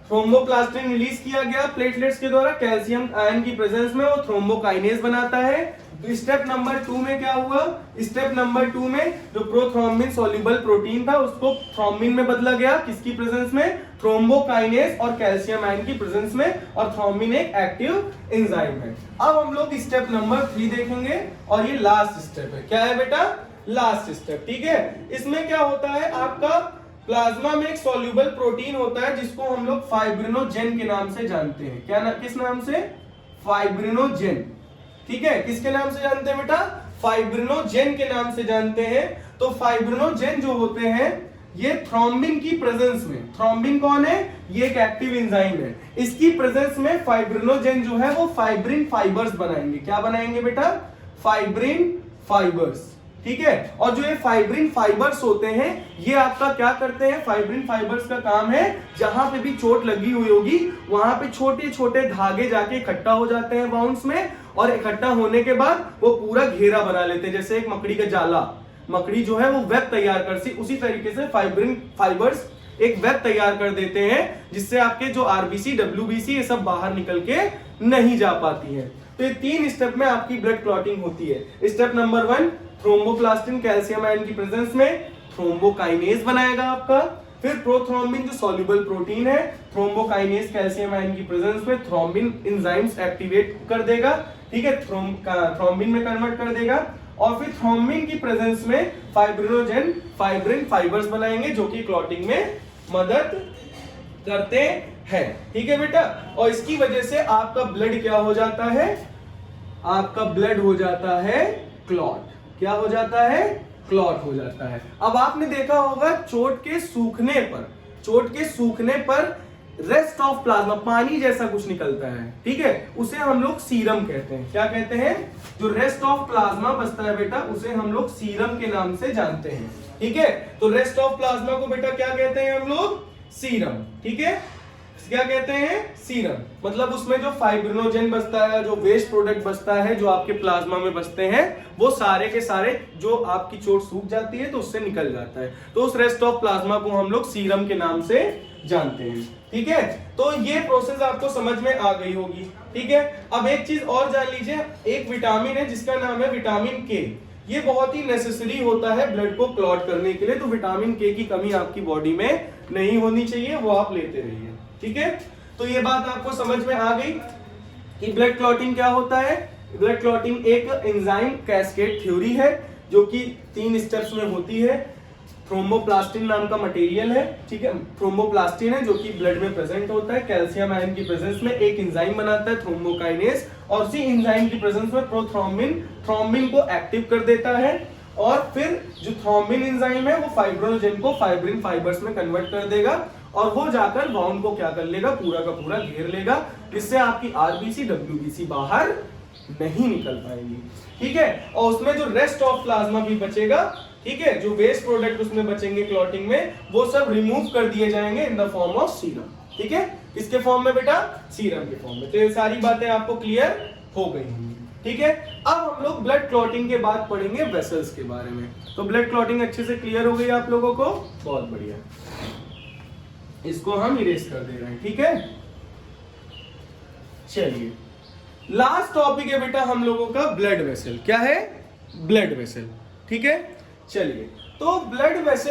Speaker 1: थ्रोम्बोप्लास्टिन रिलीज किया गया प्लेटलेट्स के द्वारा कैल्शियम आयन की प्रेजेंस में, वो थ्रोम्बोकाइनेज बनाता है। तो स्टेप नंबर 2 में क्या हुआ, स्टेप नंबर 2 में जो प्रोथ्रोम्बिन सॉल्युबल प्रोटीन था उसको थ्रोम्बिन में बदला गया, किसकी प्रेजेंस में, थ्रोम्बोकाइनेज और कैल्शियम आयन की प्रेजेंस में, और थ्रोम्बिन एक एक्टिव एंजाइम है। अब हम लोग स्टेप नंबर 3 देखेंगे और ये लास्ट स्टेप है। क्या है बेटा, लास्ट स्टेप, ठीक है। इसमें क्या होता है, आपका प्लाज्मा में एक सॉल्युबल प्रोटीन होता है जिसको हम लोग फाइब्रिनोजेन के नाम से जानते हैं। क्या किस नाम से, फाइब्रिनोजेन, ठीक है, किसके नाम से जानते हैं बेटा, फाइब्रिनोजेन के नाम से जानते हैं। तो फाइब्रिनोजेन जो होते हैं ये थ्रोम्बिन की प्रेजेंस में, थ्रोम्बिन कौन है, ये एक एक्टिव एंजाइम है, इसकी प्रेजेंस में फाइब्रिनोजेन जो है वो फाइब्रिन फाइबर्स बनाएंगे। क्या बनाएंगे बेटा, फाइब्रिन फाइबर्स, ठीक है। और जो ये फाइब्रिन फाइबर्स होते हैं ये आपका क्या करते हैं, फाइब्रिन फाइबर्स का काम है जहां पे भी चोट लगी हुई होगी वहां पे छोटे छोटे धागे जाके इकट्ठा हो जाते हैं बाउंस में, और इकट्ठा होने के बाद वो पूरा घेरा बना लेते हैं, जैसे एक मकड़ी का जाला, मकड़ी जो है वो वेब तैयार करती, उसी तरीके से फाइब्रिन फाइबर्स एक वेब तैयार कर देते हैं जिससे आपके जो आरबीसी डब्ल्यूबीसी ये सब बाहर निकल के नहीं जा पाती है। तो ये 3 स्टेप में आपकी ब्लड क्लॉटिंग होती है। Step number 1, thromboplastin calcium ion की प्रेजेंस में थ्रोम्बोकाइनेज बनाएगा आपका, फिर प्रोथ्रोम्बिन जो सॉल्युबल प्रोटीन है, थ्रोम्बोकाइनेज कैल्शियम आयन की प्रेजेंस में थ्रोम्बिन एंजाइम्स एक्टिवेट कर देगा, ठीक है, थ्रोम्बिन में कन्वर्ट कर देगा, और फिर थ्रोम्बिन की प्रेजेंस में फाइब्रिनोजेन फाइब्रिन फाइबर्स बनाएंगे जो कि क्लॉटिंग में मदद करते हैं, ठीक है बेटा। और इसकी वजह से आपका ब्लड क्या हो जाता है, आपका ब्लड हो जाता है क्लॉट। क्या हो जाता है, क्लॉट हो जाता है। अब आपने देखा होगा चोट के सूखने पर, चोट के सूखने पर रेस्ट ऑफ प्लाज्मा पानी जैसा कुछ निकलता है, ठीक है, उसे हम लोग सीरम कहते हैं। क्या कहते हैं, जो रेस्ट ऑफ प्लाज्मा बचता है बेटा उसे हम लोग सीरम के नाम से जानते हैं, ठीक है। तो रेस्ट ऑफ प्लाज्मा को बेटा क्या कहते हैं हम लोग, सीरम, ठीक है। क्या कहते हैं, सीरम, मतलब उसमें जो फाइब्रिनोजेन बचता है, जो वेस्ट प्रोडक्ट बचता है, जो आपके प्लाज्मा में बचते हैं, वो सारे के सारे जो आपकी चोट सूख जाती है तो उससे निकल जाता है, तो उस रेस्ट ऑफ प्लाज्मा को हम लोग सीरम के नाम से जानते हैं, ठीक है। तो ये प्रोसेस आपको समझ में आ गई होगी, ठीक है। अब एक चीज और जान लीजिए, एक विटामिन है जिसका नाम है विटामिन के, ये बहुत ही नेसेसरी होता है ब्लड को क्लॉट करने के लिए, तो विटामिन के की कमी आपकी बॉडी में नहीं होनी चाहिए, वो आप लेते रहिए, ठीक है। तो ये बात आपको समझ में आ गई कि ब्लड क्लॉटिंग क्या होता है। ब्लड क्लॉटिंग एक एंजाइम कैस्केड थ्योरी है जो कि 3 स्टेप्स में होती है। थ्रोम्बोप्लास्टिन नाम का मटेरियल है, ठीक है, थ्रोम्बोप्लास्टिन है जो कि ब्लड में प्रेजेंट होता है, कैल्शियम आयन की प्रेजेंस में एक एंजाइम बनाता है थ्रोम्बोकाइनेज, और उसी एंजाइम की प्रेजेंस में प्रोथ्रोम्बिन थ्रोम्बिन को एक्टिव कर देता है, और फिर जो थ्रोम्बिन एंजाइम है वो फाइब्रिनोजेन को फाइब्रिन फाइबर्स में कन्वर्ट कर देगा, और वो जाकर बाउंड को क्या कर लेगा, पूरा का पूरा घेर लेगा, जिससे आपकी आरबीसी डब्ल्यूबीसी बाहर नहीं निकल पाएंगी, ठीक है। और उसमें जो रेस्ट ऑफ प्लाज्मा भी बचेगा, ठीक है, जो वेस्ट प्रोडक्ट उसमें बचेंगे क्लॉटिंग में, वो सब रिमूव कर दिए जाएंगे in the form of serum, ठीक है। किसके फॉर्म में बेटा, सीरम के फॉर्म में। तो ये सारी बातें आपको क्लियर हो गई होंगी, ठीक है। अब हम लोग ब्लड क्लॉटिंग के बाद पढ़ेंगे वेसल्स के बारे में। तो ब्लड क्लॉटिंग अच्छे से क्लियर हो गई आप लोगों को, बहुत बढ़िया, इसको हम इरेज कर दे रहे हैं, ठीक है। चलिए लास्ट टॉपिक है बेटा हम लोगों का ब्लड वेसल। क्या है, ब्लड वेसल, ठीक है। चलिए तो ब्लड वेसल